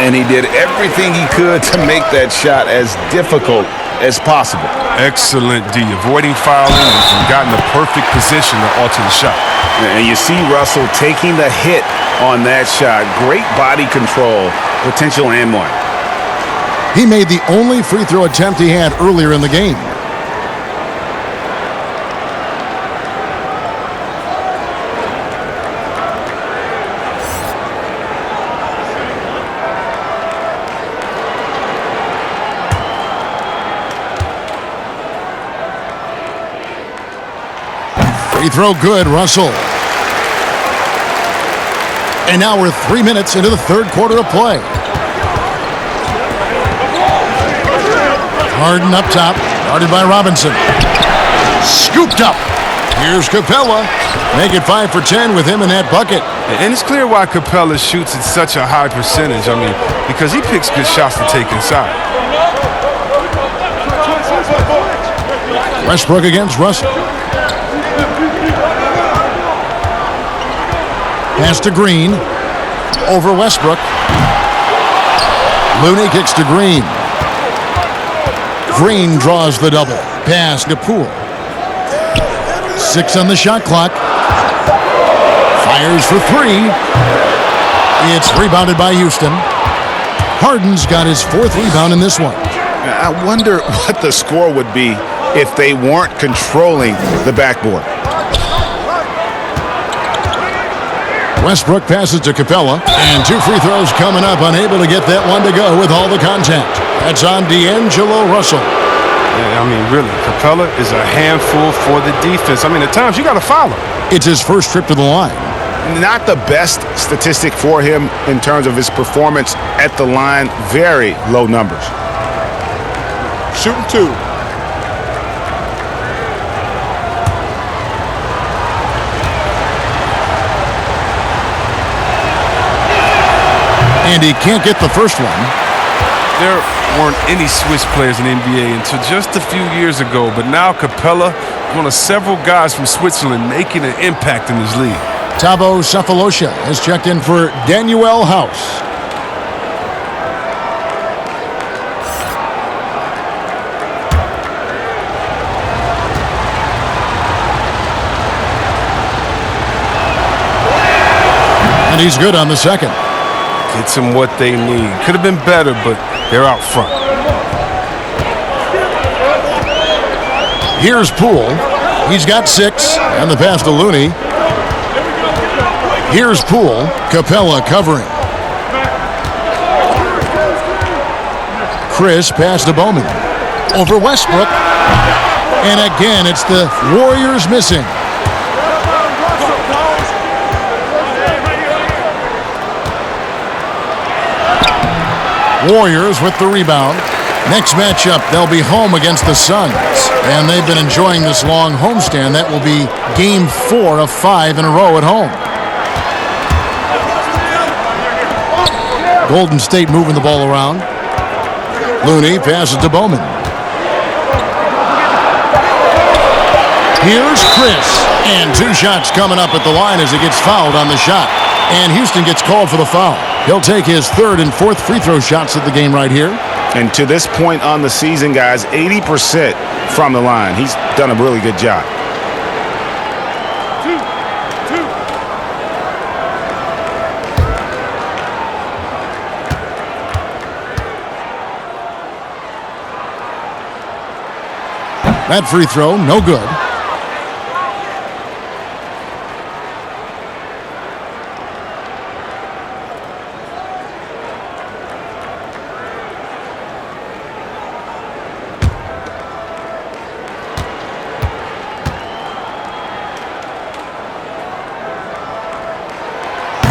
And he did everything he could to make that shot as difficult as possible. Excellent D, avoiding fouling and got in the perfect position to alter the shot. And you see Russell taking the hit on that shot. Great body control, potential and one. He made the only free throw attempt he had earlier in the game. Free throw good, Russell. And now we're 3 minutes into the third quarter of play. Harden up top, guarded by Robinson. Scooped up. Here's Capella. Make it 5 for 10 with him in that bucket. And it's clear why Capella shoots at such a high percentage. I mean, because he picks good shots to take inside. Westbrook against Russell. Pass to Green. Over Westbrook. Looney kicks to Green. Green draws the double. Pass to Poole. 6 on the shot clock. Fires for 3. It's rebounded by Houston. Harden's got his 4th rebound in this one. I wonder what the score would be if they weren't controlling the backboard. Westbrook passes to Capella, and 2 free throws coming up, unable to get that one to go with all the contact. That's on D'Angelo Russell. Yeah, I mean, really, Capella is a handful for the defense. I mean, at times you got to foul him. It's his first trip to the line. Not the best statistic for him in terms of his performance at the line. Very low numbers. Shooting 2. And he can't get the first one. There weren't any Swiss players in the NBA until just a few years ago, but now Capella, one of several guys from Switzerland making an impact in this league. Thabo Sefolosha has checked in for Danuel House. And he's good on the second. Gets them what they need. Could have been better, but they're out front. Here's Poole. He's got 6, and the pass to Looney. Here's Poole. Capella covering. Chris pass to Bowman. Over Westbrook. And again, it's the Warriors missing. Warriors with the rebound. Next matchup, they'll be home against the Suns. And they've been enjoying this long homestand. That will be game 4 of 5 in a row at home. Golden State moving the ball around. Looney passes to Bowman. Here's Chris. And 2 shots coming up at the line as he gets fouled on the shot. And Houston gets called for the foul. He'll take his 3rd and 4th free throw shots of the game right here. And to this point on the season, guys, 80% from the line. He's done a really good job. That free throw, no good.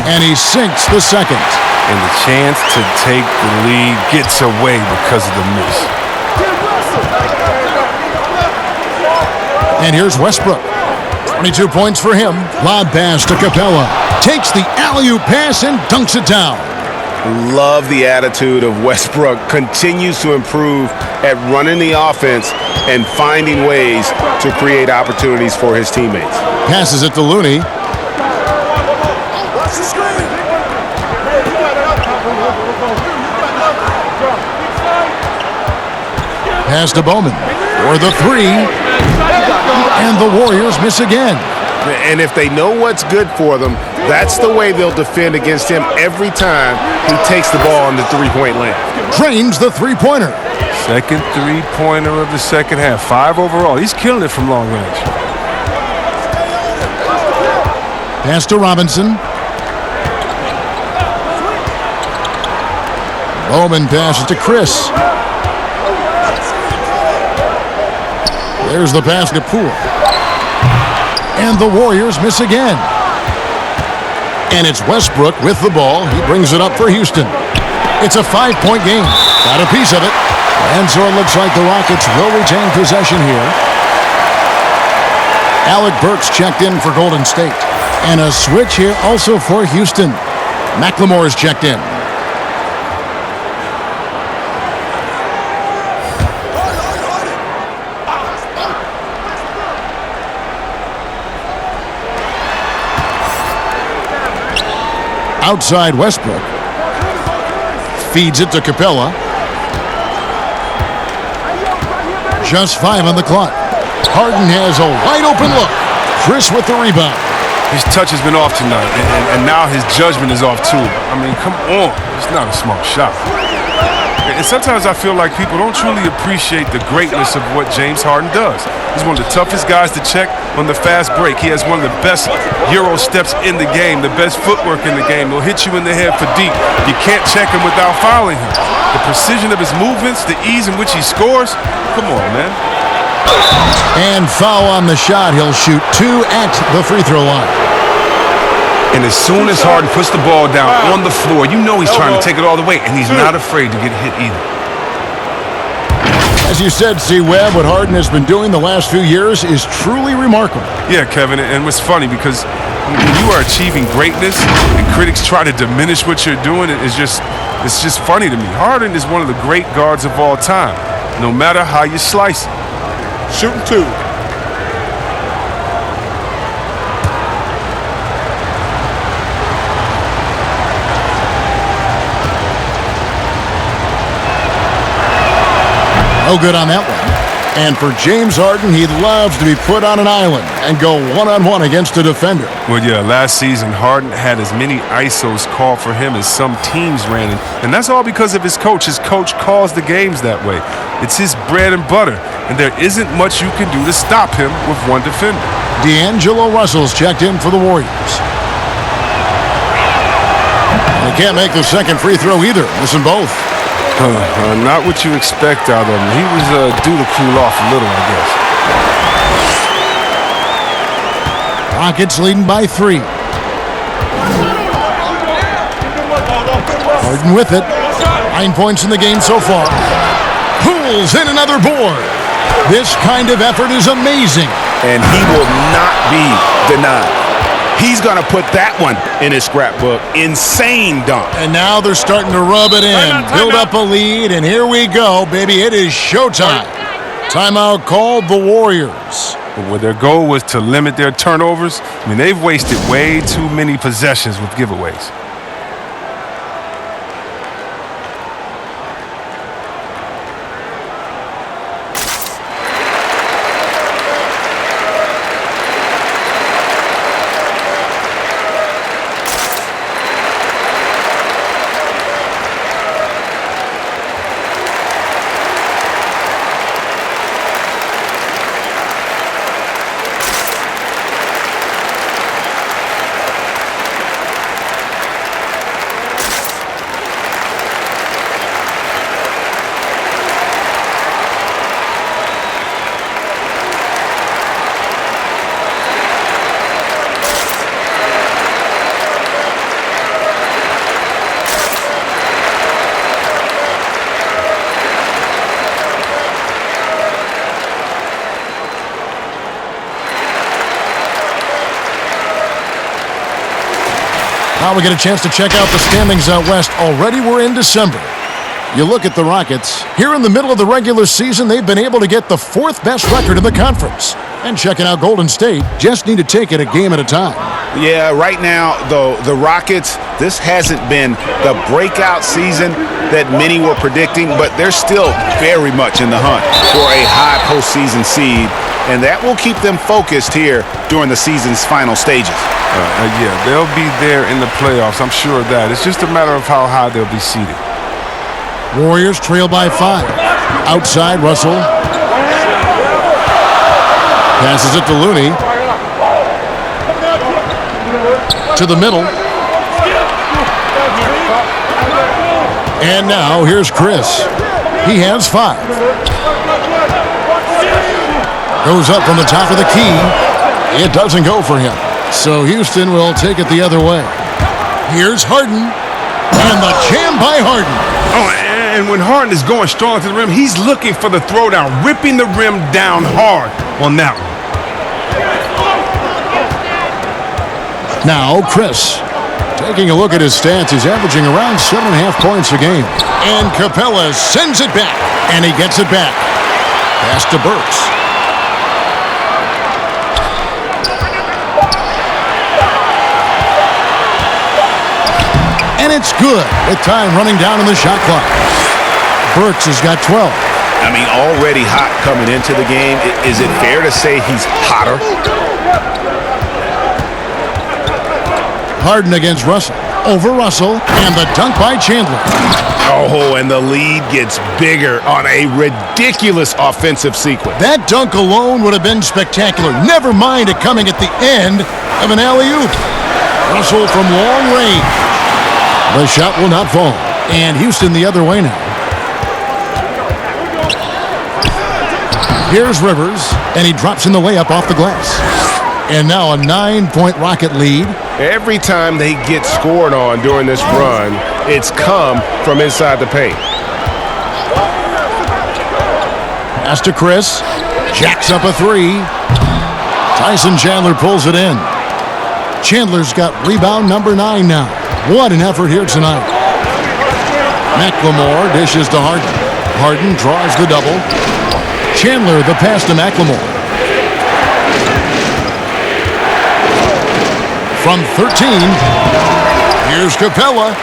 And he sinks the second. And the chance to take the lead gets away because of the miss. And here's Westbrook. 22 points for him. Lob pass to Capella. Takes the alley-oop pass and dunks it down. Love the attitude of Westbrook. Continues to improve at running the offense and finding ways to create opportunities for his teammates. Passes it to Looney. Pass to Bowman for the 3. And the Warriors miss again. And if they know what's good for them, that's the way they'll defend against him every time he takes the ball in the three-point land. Drains the three-pointer. Second three-pointer of the second half. 5 overall. He's killing it from long range. Pass to Robinson. Bowman passes to Chris. There's the pass to Poole. And the Warriors miss again. And it's Westbrook with the ball. He brings it up for Houston. It's a 5-point game. Got a piece of it. And so it looks like the Rockets will retain possession here. Alec Burks checked in for Golden State. And a switch here also for Houston. McLemore's checked in. Outside Westbrook. Feeds it to Capella. Just 5 on the clock. Harden has a wide open look. Chris with the rebound. His touch has been off tonight, and now his judgment is off too. I mean, come on. It's not a small shot. And sometimes I feel like people don't truly appreciate the greatness of what James Harden does. He's one of the toughest guys to check on the fast break. He has one of the best Euro steps in the game, the best footwork in the game. He'll hit you in the head for deep. You can't check him without fouling him. The precision of his movements, the ease in which he scores. Come on, man. And foul on the shot. He'll shoot 2 at the free throw line. And as soon as Harden puts the ball down on the floor, you know he's trying to take it all the way, and he's not afraid to get hit either. As you said, C-Webb, what Harden has been doing the last few years is truly remarkable. Yeah, Kevin, and it's funny because when you are achieving greatness and critics try to diminish what you're doing, it's just funny to me. Harden is one of the great guards of all time, no matter how you slice it. Shooting 2. No good on that one. And for James Harden, he loves to be put on an island and go one-on-one against a defender. Well, yeah, last season, Harden had as many ISOs called for him as some teams ran in. And that's all because of his coach. His coach calls the games that way. It's his bread and butter. And there isn't much you can do to stop him with one defender. D'Angelo Russell's checked in for the Warriors. They can't make the second free throw either. Missing both. Not what you expect out of him. He was due to cool off a little, I guess. Rockets leading by 3. Harden with it. 9 points in the game so far. Pulls in another board. This kind of effort is amazing. And he will not be denied. He's going to put that one in his scrapbook. Insane dunk. And now they're starting to rub it in. Build up a lead, and here we go, baby. It is showtime. Timeout called the Warriors. Well, their goal was to limit their turnovers. I mean, they've wasted way too many possessions with giveaways. Now we get a chance to check out the standings out west. Already we're in December. You look at the Rockets. Here in the middle of the regular season, they've been able to get the 4th best record in the conference. And checking out Golden State, just need to take it a game at a time. Yeah, right now, though, the Rockets, this hasn't been the breakout season that many were predicting, but they're still very much in the hunt for a high postseason seed, and that will keep them focused here during the season's final stages. Yeah, they'll be there in the playoffs. I'm sure of that. It's just a matter of how high they'll be seated. Warriors trail by 5. Outside, Russell. Passes it to Looney. To the middle. And now here's Chris. He has 5. Goes up from the top of the key. It doesn't go for him. So Houston will take it the other way. Here's Harden. And the jam by Harden. Oh, and when Harden is going strong to the rim, he's looking for the throwdown, ripping the rim down hard on that one. Now Chris. Taking a look at his stats, he's averaging around 7.5 points a game. And Capella sends it back. And he gets it back. Pass to Burks. And it's good with time running down on the shot clock. Burks has got 12. I mean, already hot coming into the game. Is it fair to say he's hotter? Harden against Russell. Over Russell. And the dunk by Chandler. Oh, and the lead gets bigger on a ridiculous offensive sequence. That dunk alone would have been spectacular. Never mind it coming at the end of an alley-oop. Russell from long range. The shot will not fall. And Houston the other way now. Here's Rivers, and he drops in the layup off the glass. And now a 9-point Rocket lead. Every time they get scored on during this run, it's come from inside the paint. Pass to Chris. Jacks up a 3. Tyson Chandler pulls it in. Chandler's got rebound number 9 now. What an effort here tonight. McLemore dishes to Harden. Harden draws the double. Chandler the pass to McLemore. From 13, here's Capella.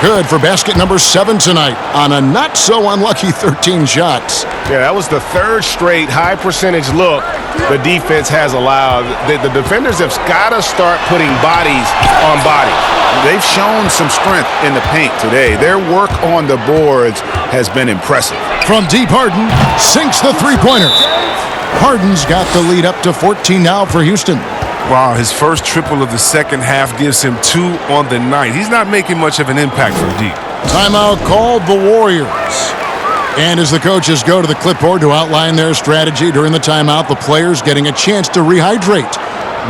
Good for basket number 7 tonight on a not-so-unlucky 13 shots. Yeah, that was the third straight high-percentage look the defense has allowed. The defenders have got to start putting bodies on bodies. They've shown some strength in the paint today. Their work on the boards has been impressive. From deep, Harden sinks the three-pointer. Harden's got the lead up to 14 now for Houston. Wow, his first triple of the second half gives him 2 on the night. He's not making much of an impact from deep. Timeout called the Warriors. And as the coaches go to the clipboard to outline their strategy during the timeout, the players getting a chance to rehydrate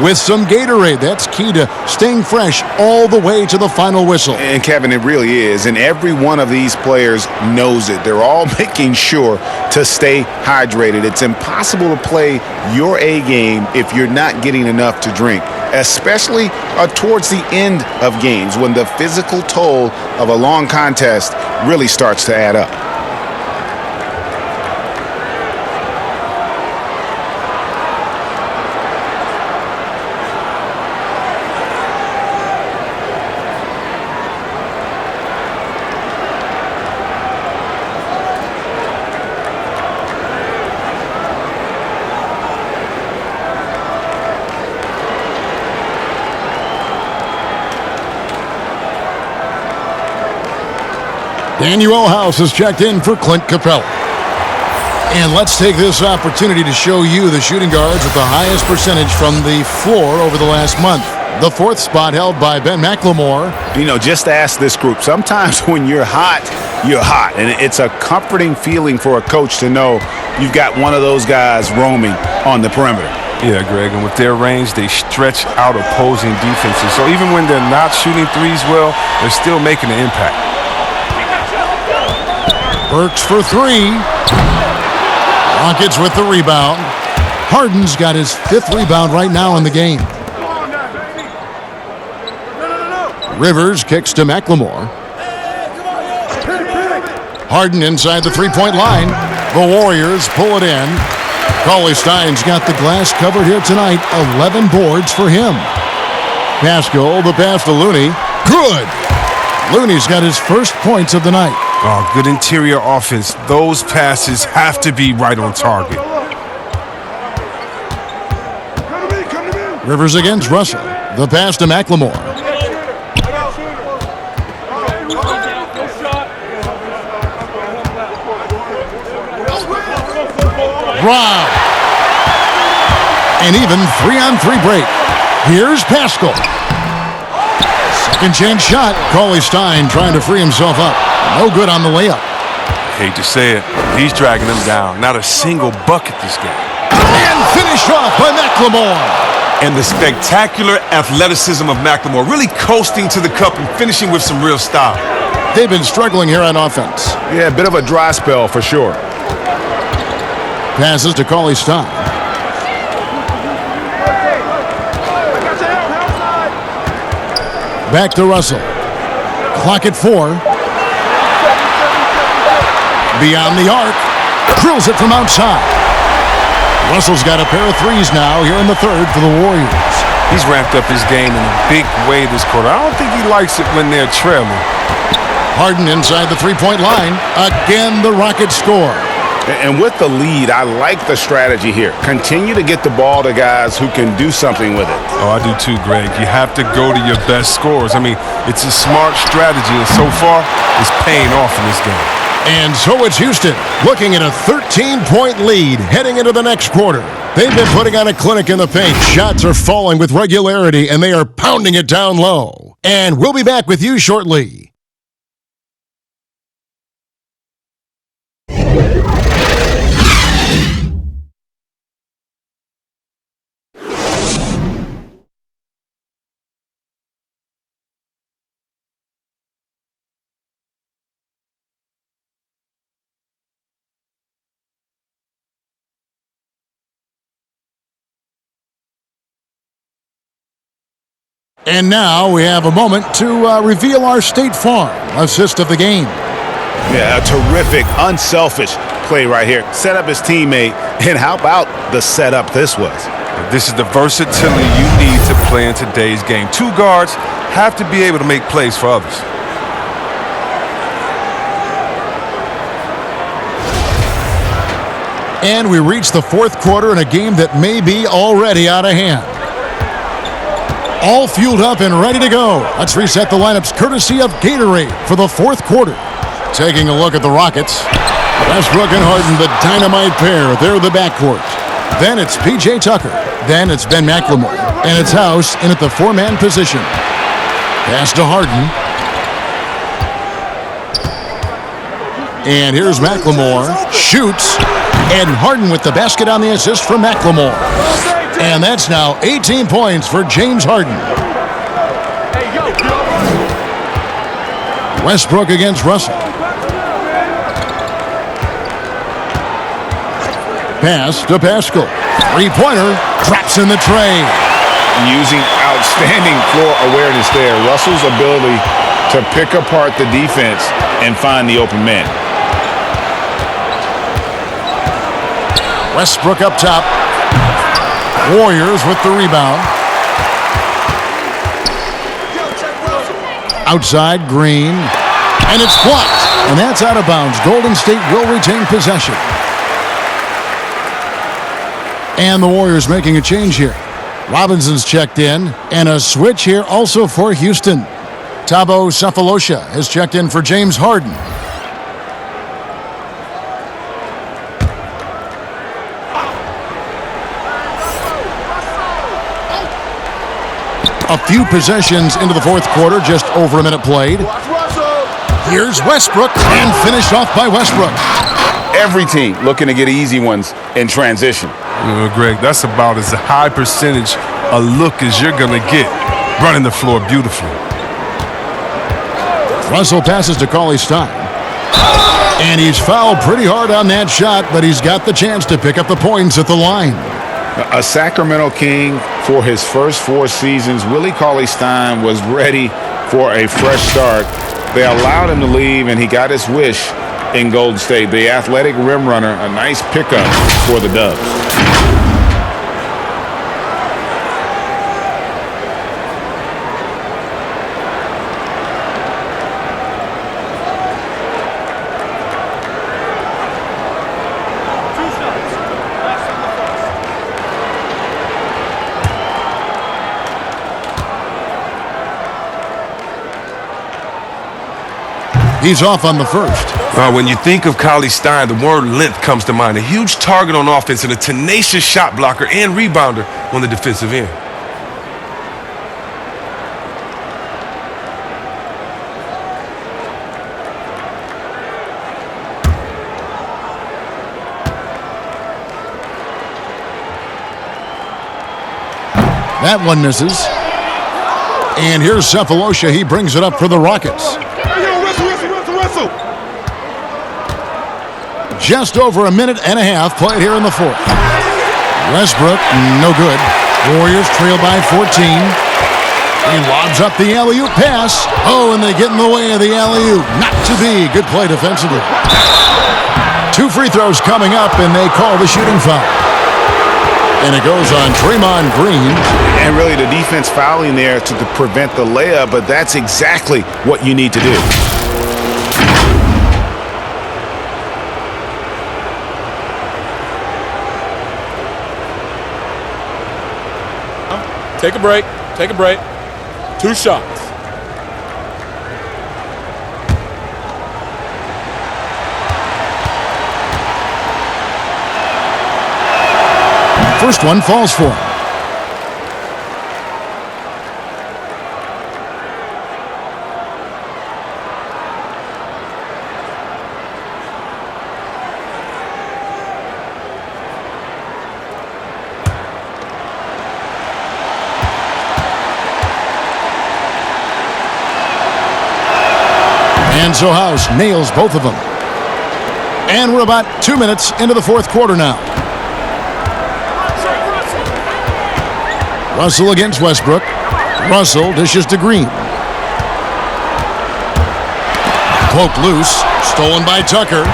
with some Gatorade. That's key to staying fresh all the way to the final whistle. And Kevin, it really is. And every one of these players knows it. They're all making sure to stay hydrated. It's impossible to play your A game if you're not getting enough to drink, especially towards the end of games when the physical toll of a long contest really starts to add up. Daniel House has checked in for Clint Capella. And let's take this opportunity to show you the shooting guards with the highest percentage from the floor over the last month. The 4th spot held by Ben McLemore. You know, just ask this group. Sometimes when you're hot, you're hot. And it's a comforting feeling for a coach to know you've got one of those guys roaming on the perimeter. Yeah, Greg, and with their range, they stretch out opposing defenses. So even when they're not shooting threes well, they're still making an impact. Burks for 3. Rockets with the rebound. Harden's got his 5th rebound right now in the game. Rivers kicks to McLemore. Harden inside the three-point line. The Warriors pull it in. Cauley-Stein's got the glass covered here tonight. 11 boards for him. Pascal, the pass to Looney. Good. Looney's got his first points of the night. Oh, good interior offense. Those passes have to be right on target. Rivers against Russell. The pass to McLemore. Rob. An even 3-on-3 break. Here's Pascal. Second chance shot. Cauley-Stein trying to free himself up. No good on the layup. Hate to say it, he's dragging them down. Not a single bucket this game. And finished off by McLemore. And the spectacular athleticism of McLemore, really coasting to the cup and finishing with some real style. They've been struggling here on offense. Yeah, a bit of a dry spell for sure. Passes to Cauley-Stein. Back to Russell. Clock at 4. Beyond the arc. Drills it from outside. Russell's got a pair of threes now here in the 3rd for the Warriors. He's ramped up his game in a big way this quarter. I don't think he likes it when they're trailing. Harden inside the three-point line. Again, the Rockets score. And with the lead, I like the strategy here. Continue to get the ball to guys who can do something with it. Oh, I do too, Greg. You have to go to your best scorers. I mean, it's a smart strategy, and so far, it's paying off in this game. And so it's Houston looking at a 13-point lead heading into the next quarter. They've been putting on a clinic in the paint. Shots are falling with regularity, and they are pounding it down low. And we'll be back with you shortly. And now we have a moment to reveal our State Farm assist of the game. Yeah, a terrific, unselfish play right here. Set up his teammate, and how about the setup this was? This is the versatility you need to play in today's game. 2 guards have to be able to make plays for others. And we reach the fourth quarter in a game that may be already out of hand. All fueled up and ready to go. Let's reset the lineups courtesy of Gatorade for the fourth quarter. Taking a look at the Rockets. Westbrook and Harden, the dynamite pair. They're the backcourt. Then it's P.J. Tucker. Then it's Ben McLemore. And it's House in at the four-man position. Pass to Harden. And here's McLemore. Shoots. And Harden with the basket on the assist from McLemore. And that's now 18 points for James Harden. Westbrook against Russell. Pass to Pascal. Three-pointer. Drops in the tray. Using outstanding floor awareness there. Russell's ability to pick apart the defense and find the open man. Westbrook up top. Warriors with the rebound. Outside, Green. And it's blocked. And that's out of bounds. Golden State will retain possession. And the Warriors making a change here. Robinson's checked in. And a switch here also for Houston. Thabo Sefolosha has checked in for James Harden. A few possessions into the fourth quarter, just over a minute played. Here's Westbrook, and finished off by Westbrook. Every team looking to get easy ones in transition. Greg, that's about as high percentage a look as you're going to get. Running the floor beautifully. Russell passes to Cauley-Stein. And he's fouled pretty hard on that shot, but he's got the chance to pick up the points at the line. A Sacramento King for his first 4 seasons. Willie Cauley-Stein was ready for a fresh start. They allowed him to leave, and he got his wish in Golden State. The athletic rim runner, a nice pickup for the Dubs. He's off on the first. When you think of Cauley-Stein, the word length comes to mind. A huge target on offense and a tenacious shot blocker and rebounder on the defensive end. That one misses. And here's Sefolosha. He brings it up for the Rockets. Just over a minute and a half played here in the fourth. Westbrook, no good. Warriors trail by 14. He lobs up the alley-oop pass. Oh, and they get in the way of the alley-oop. Not to be. Good play defensively. 2 free throws coming up, and they call the shooting foul. And it goes on Draymond Green. And really the defense fouling there to prevent the layup, but that's exactly what you need to do. Take a break. Take a break. 2 shots. First one falls for him. And so House nails both of them. And we're about 2 minutes into the fourth quarter now. Russell against Westbrook. Russell dishes to Green. Poked loose. Stolen by Tucker.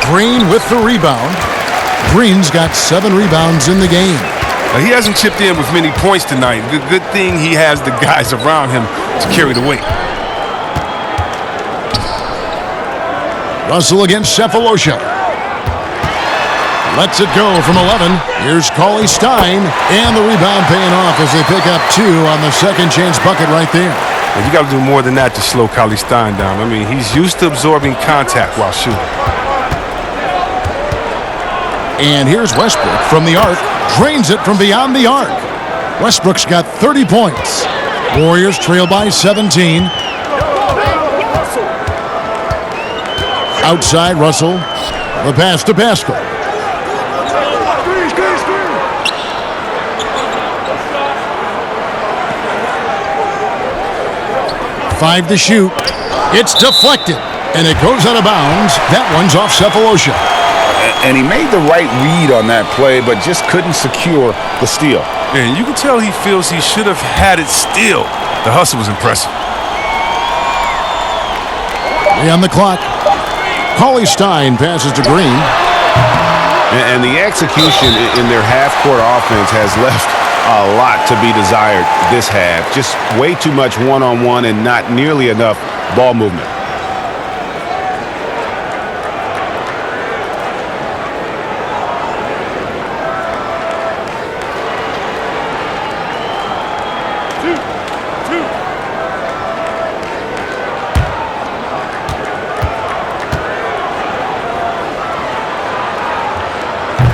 Green with the rebound. Green's got 7 rebounds in the game. He hasn't chipped in with many points tonight. Good thing he has the guys around him to carry the weight. Russell against Cephalosha. Lets it go from 11. Here's Cauley Stein, and the rebound paying off as they pick up 2 on the second chance bucket right there. And you got to do more than that to slow Cauley Stein down. I mean, he's used to absorbing contact while shooting. And here's Westbrook from the arc. Drains it from beyond the arc. Westbrook's got 30 points. Warriors trail by 17. Outside Russell. The pass to Pascal. Five to shoot. It's deflected. And it goes out of bounds. That one's off Cephalosha. And he made the right read on that play, but just couldn't secure the steal. And you can tell he feels he should have had it still. The hustle was impressive. 3 on the clock. Cauley Stein passes to Green. And the execution in their half-court offense has left a lot to be desired this half. Just way too much one-on-one and not nearly enough ball movement.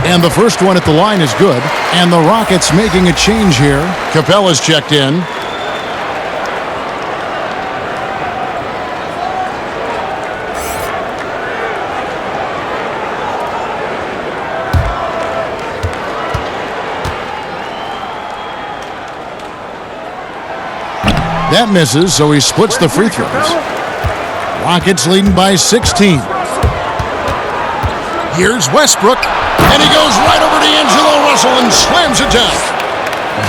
And the first one at the line is good. And the Rockets making a change here. Capella's checked in. That misses, so he splits the free throws. Rockets leading by 16. Here's Westbrook. And he goes right over D'Angelo Russell and slams it down.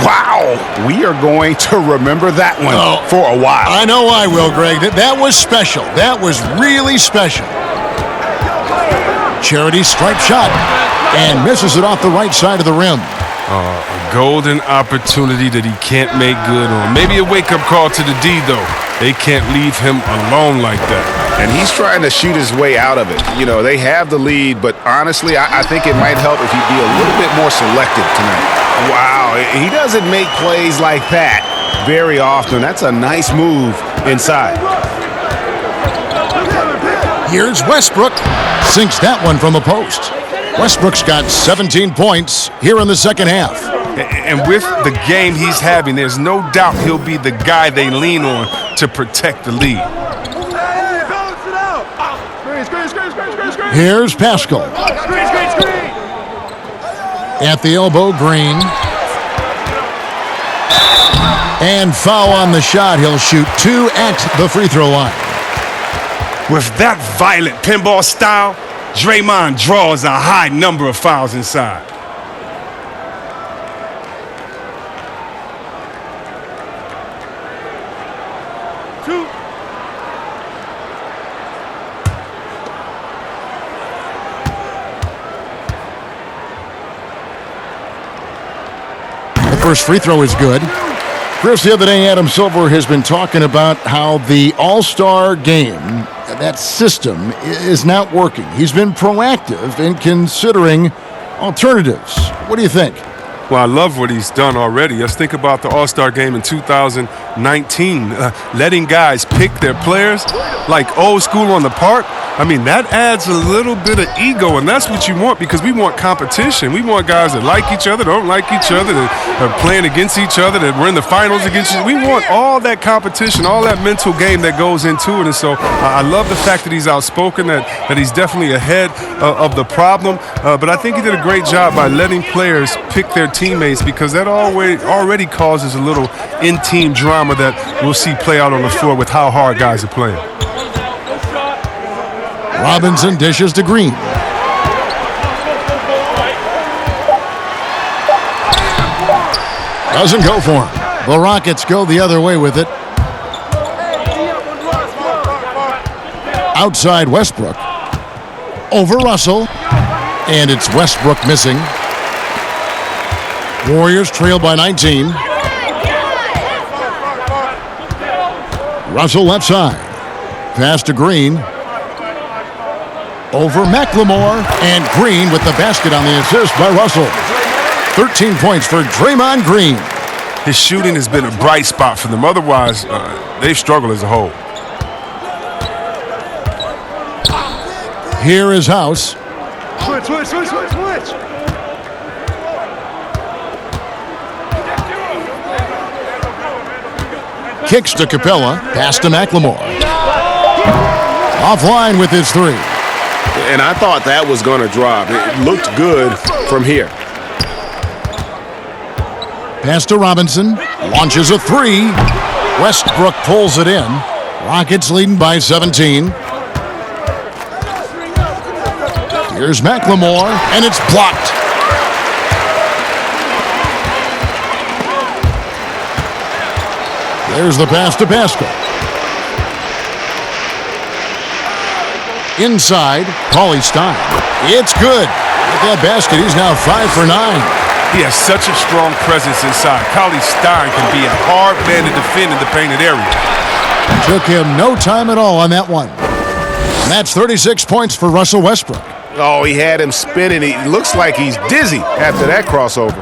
Wow. We are going to remember that one for a while. I know I will, Greg. That was special. That was really special. Charity stripe shot and misses it off the right side of the rim. A golden opportunity that he can't make good on. Maybe a wake-up call to the D, though. They can't leave him alone like that. And he's trying to shoot his way out of it. You know, they have the lead, but honestly, I think it might help if he'd be a little bit more selective tonight. Wow, he doesn't make plays like that very often. That's a nice move inside. Here's Westbrook. Sinks that one from the post. Westbrook's got 17 points here in the second half. And with the game he's having, there's no doubt he'll be the guy they lean on to protect the lead. Here's Pascal. At the elbow, Green. And foul on the shot. He'll shoot 2 at the free throw line. With that violent pinball style, Draymond draws a high number of fouls inside. The first free throw is good. Chris, the other day, Adam Silver has been talking about how the All-Star game, that system, is not working. He's been proactive in considering alternatives. What do you think? Well, I love what he's done already. Let's think about the All-Star game in 2019. Letting guys pick their players like old school on the park. I mean, that adds a little bit of ego, and that's what you want because we want competition. We want guys that like each other, don't like each other, that are playing against each other, that we're in the finals against each other. We want all that competition, all that mental game that goes into it. And so I love the fact that he's outspoken, that he's definitely ahead of the problem. But I think he did a great job by letting players pick their teammates because that already causes a little in-team drama that we'll see play out on the floor with how hard guys are playing. Robinson dishes to Green. Doesn't go for him. The Rockets go the other way with it. Outside Westbrook. Over Russell. And it's Westbrook missing. Warriors trail by 19. Russell left side. Pass to Green. over McLemore, and Green with the basket on the assist by Russell. 13 points for Draymond Green. His shooting has been a bright spot for them. Otherwise, they've struggled as a whole. Here is House. Switch. Kicks to Capella. Pass to McLemore. Offline with his three. And I thought that was going to drop. It looked good from here. Pass to Robinson. Launches a three. Westbrook pulls it in. Rockets leading by 17. Here's McLemore, and it's blocked. There's the pass to Pascal. Inside, Paulie Stein. It's good. With that basket, he's now 5 for 9. He has such a strong presence inside. Paulie Stein can be a hard man to defend in the painted area. Took him no time at all on that one. And that's 36 points for Russell Westbrook. Oh, he had him spinning. He looks like he's dizzy after that crossover.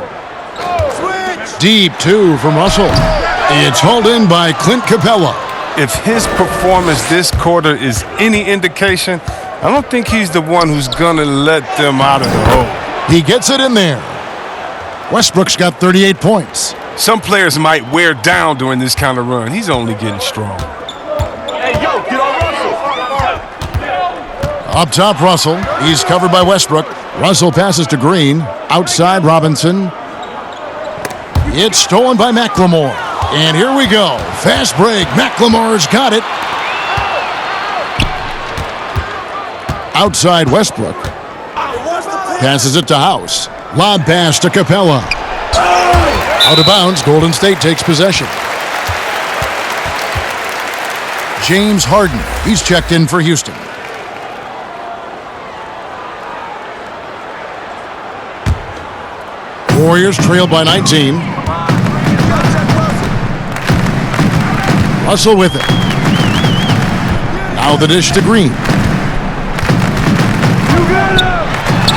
Deep two from Russell. It's hauled in by Clint Capella. If his performance this quarter is any indication, I don't think he's the one who's going to let them out of the hole. He gets it in there. Westbrook's got 38 points. Some players might wear down during this kind of run. He's only getting strong. Hey, yo, get on Russell. Up top, Russell. He's covered by Westbrook. Russell passes to Green. Outside, Robinson. It's stolen by McLemore. And here we go. Fast break. McLemore's got it. Outside, Westbrook. Passes it to House. Lob pass to Capella. Out of bounds. Golden State takes possession. James Harden. He's checked in for Houston. Warriors trail by 19. Russell with it. Now the dish to Green.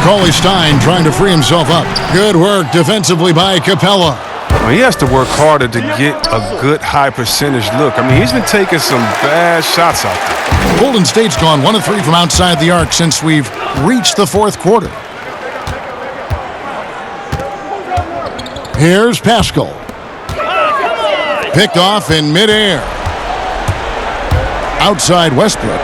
Paulie Stein trying to free himself up. Good work defensively by Capella. Well, he has to work harder to get a good high percentage look. I mean, he's been taking some bad shots out there. Golden State's gone 1 of 3 from outside the arc since we've reached the fourth quarter. Here's Pascal. Picked off in midair. Outside Westbrook.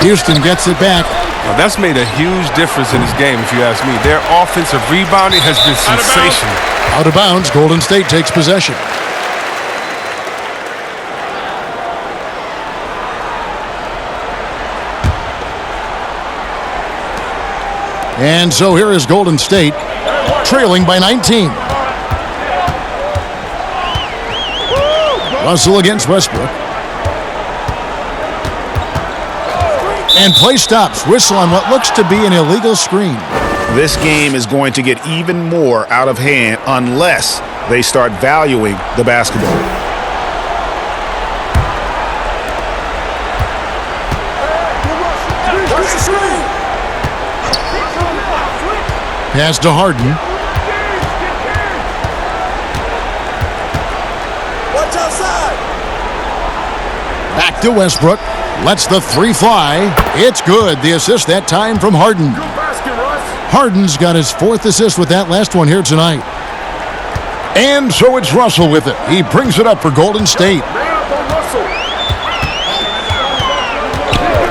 Houston gets it back. Now, that's made a huge difference in this game, if you ask me. Their offensive rebounding has been sensational. Out of bounds, Golden State takes possession. And so here is Golden State, trailing by 19. Russell against Westbrook. And play stops. Whistle on what looks to be an illegal screen. This game is going to get even more out of hand unless they start valuing the basketball. Pass to Harden. Watch outside. Back to Westbrook. Lets the three fly. It's good. The assist that time from Harden. Harden's got his 4th assist with that last one here tonight. And so it's Russell with it. He brings it up for Golden State.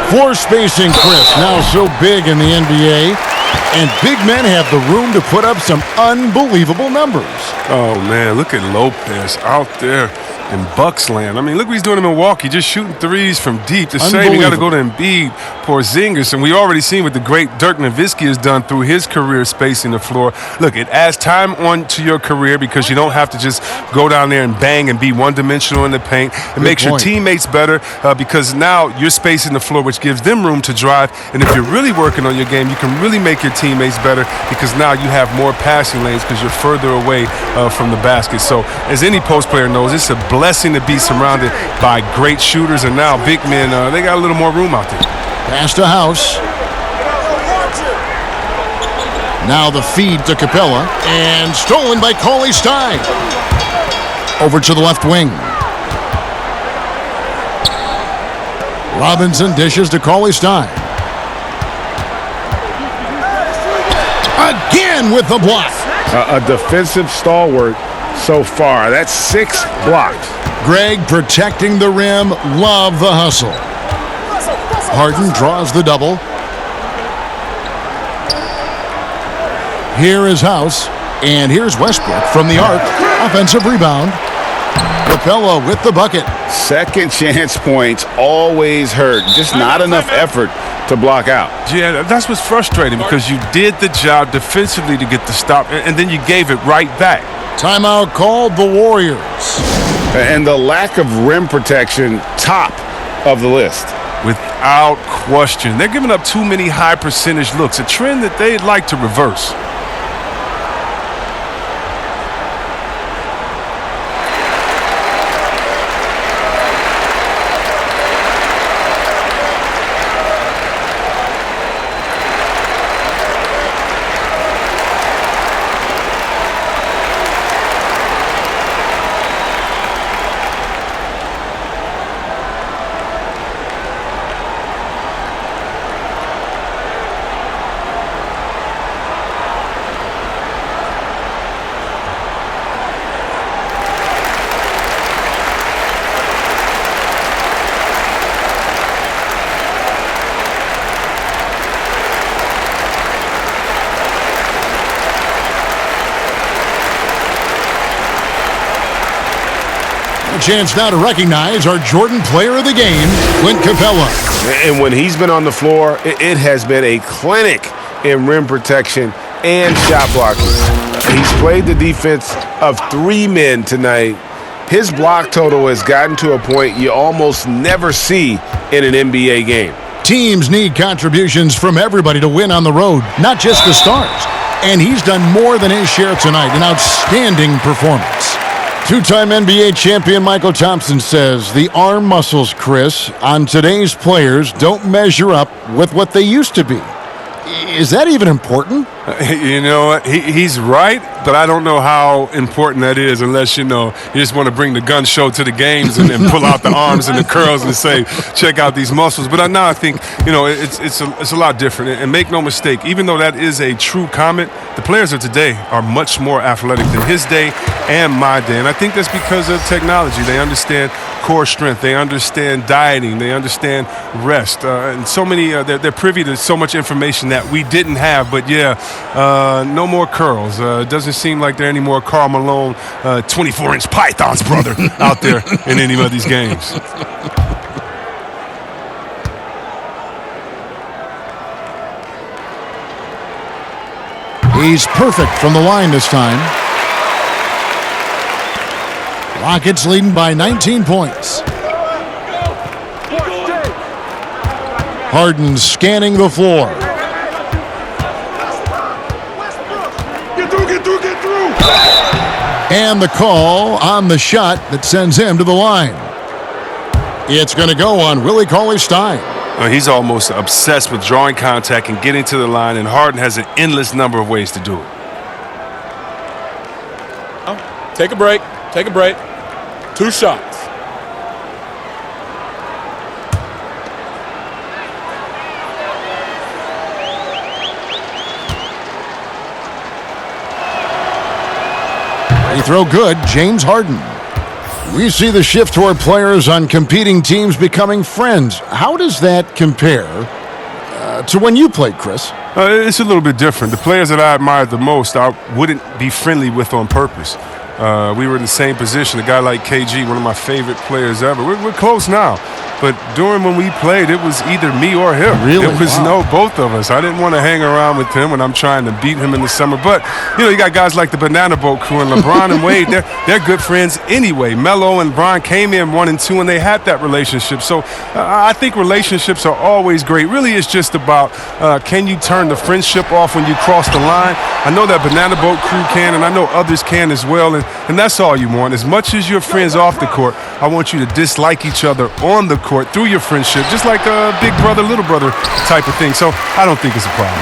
Floor spacing, Chris, now so big in the NBA. And big men have the room to put up some unbelievable numbers. Oh, man, look at Lopez out there in Bucks land. I mean, look what he's doing in Milwaukee, just shooting threes from deep. The same, you got to go to Embiid, Porzingis, and we already seen what the great Dirk Nowitzki has done through his career spacing the floor. Look, it adds time on to your career because you don't have to just go down there and bang and be one-dimensional in the paint. It makes your teammates better because now you're spacing the floor, which gives them room to drive. And if you're really working on your game, you can really make your teammates better because now you have more passing lanes because you're further away from the basket. So as any post player knows, it's a blessing to be surrounded by great shooters, and now big men, they got a little more room out there. Pass to House. Now the feed to Capella, and stolen by Cauley Stein. Over to the left wing. Robinson dishes to Cauley Stein. Again with the block. A defensive stalwart so far. That's 6 blocks. Greg protecting the rim. Love the hustle. Harden draws the double. Here is House. And here's Westbrook from the arc. Offensive rebound. Capella with the bucket. Second chance points always hurt. Just not enough effort to block out. Yeah, that's what's frustrating because you did the job defensively to get the stop, and then you gave it right back. Timeout called the Warriors. And the lack of rim protection, top of the list. Without question. They're giving up too many high percentage looks, a trend that they'd like to reverse. Chance now to recognize our Jordan Player of the Game, Clint Capella. And when he's been on the floor, it has been a clinic in rim protection and shot blocking. He's played the defense of 3 men tonight. His block total has gotten to a point you almost never see in an NBA game. Teams need contributions from everybody to win on the road, not just the stars. And he's done more than his share tonight, an outstanding performance. Two-time NBA champion Michael Thompson says the arm muscles, Chris, on today's players don't measure up with what they used to be. Is that even important? You know what? He's right, but I don't know how important that is unless, you just want to bring the gun show to the games and pull out the arms and the curls and say, check out these muscles. But now I think, it's a lot different. And make no mistake, even though that is a true comment, the players of today are much more athletic than his day and my day. And I think that's because of technology. They understand core strength. They understand dieting. They understand rest. And so many, they're privy to so much information that we didn't have. But, no more curls. It doesn't seem like there are any more Karl Malone 24-inch pythons, brother, out there in any of these games. He's perfect from the line this time. Rockets leading by 19 points. Harden scanning the floor. Get through. And the call on the shot that sends him to the line. It's going to go on Willie Cauley-Stein. He's almost obsessed with drawing contact and getting to the line, and Harden has an endless number of ways to do it. Take a break. 2 shots. Free throw good, James Harden. We see the shift toward players on competing teams becoming friends. How does that compare to when you played, Chris? It's a little bit different. The players that I admired the most, I wouldn't be friendly with on purpose. We were in the same position. A guy like KG, one of my favorite players ever. We're close now. But during when we played, it was either me or him. Really? It was both of us. I didn't want to hang around with him when I'm trying to beat him in the summer. But, you got guys like the Banana Boat crew and LeBron and Wade. They're good friends anyway. Melo and Bron came in 1 and 2, and they had that relationship. So I think relationships are always great. Really, it's just about can you turn the friendship off when you cross the line? I know that Banana Boat crew can, and I know others can as well. And And that's all you want. As much as you're friends off the court, I want you to dislike each other on the court through your friendship, just like a big brother, little brother type of thing. So I don't think it's a problem.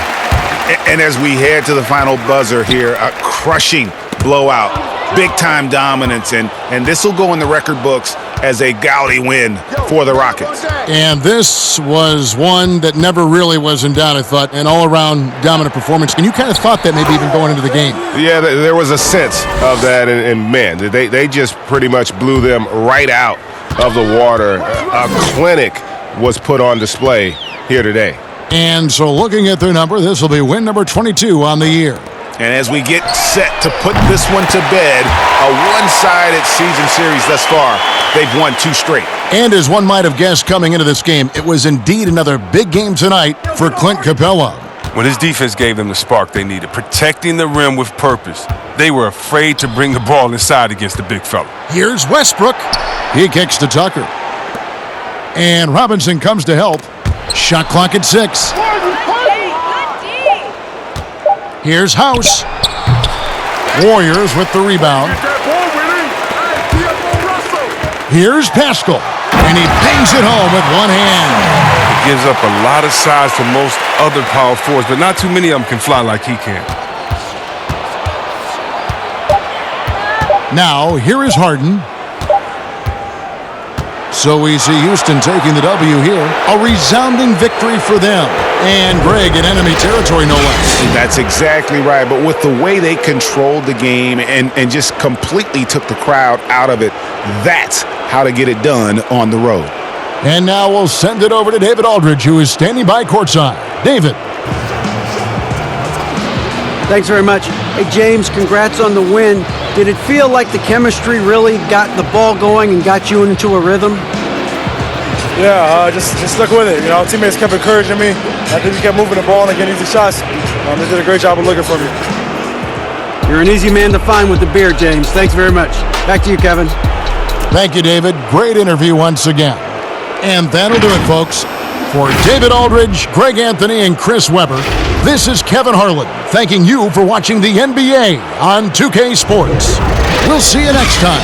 And as we head to the final buzzer here, a crushing blowout, big-time dominance, and this will go in the record books as a gaudy win for the Rockets. And this was one that never really was in doubt, I thought, an all-around dominant performance. And you kind of thought that maybe even going into the game. Yeah, there was a sense of that, and man, they just pretty much blew them right out of the water. A clinic was put on display here today. And so looking at their number, this will be win number 22 on the year. And as we get set to put this one to bed, a one-sided season series thus far, they've won 2 straight. And as one might have guessed coming into this game, it was indeed another big game tonight for Clint Capella. When his defense gave them the spark they needed, protecting the rim with purpose. They were afraid to bring the ball inside against the big fella. Here's Westbrook. He kicks to Tucker. And Robinson comes to help. Shot clock at 6. Here's House. Warriors with the rebound. Here's Pascal. And he bangs it home with one hand. He gives up a lot of size to most other power forwards, but not too many of them can fly like he can. Now, here is Harden. So we see Houston taking the W here. A resounding victory for them. And Greg in enemy territory, no less. That's exactly right. But with the way they controlled the game and just completely took the crowd out of it, that's how to get it done on the road. And now we'll send it over to David Aldridge, who is standing by courtside. David. Thanks very much. Hey, James, congrats on the win. Did it feel like the chemistry really got the ball going and got you into a rhythm? Yeah, just stuck with it. You know, teammates kept encouraging me. I think we kept moving the ball and getting easy shots. They did a great job of looking for me. You're an easy man to find with the beard, James. Thanks very much. Back to you, Kevin. Thank you, David. Great interview once again. And that'll do it, folks. For David Aldridge, Greg Anthony, and Chris Webber, this is Kevin Harlan thanking you for watching the NBA on 2K Sports. We'll see you next time.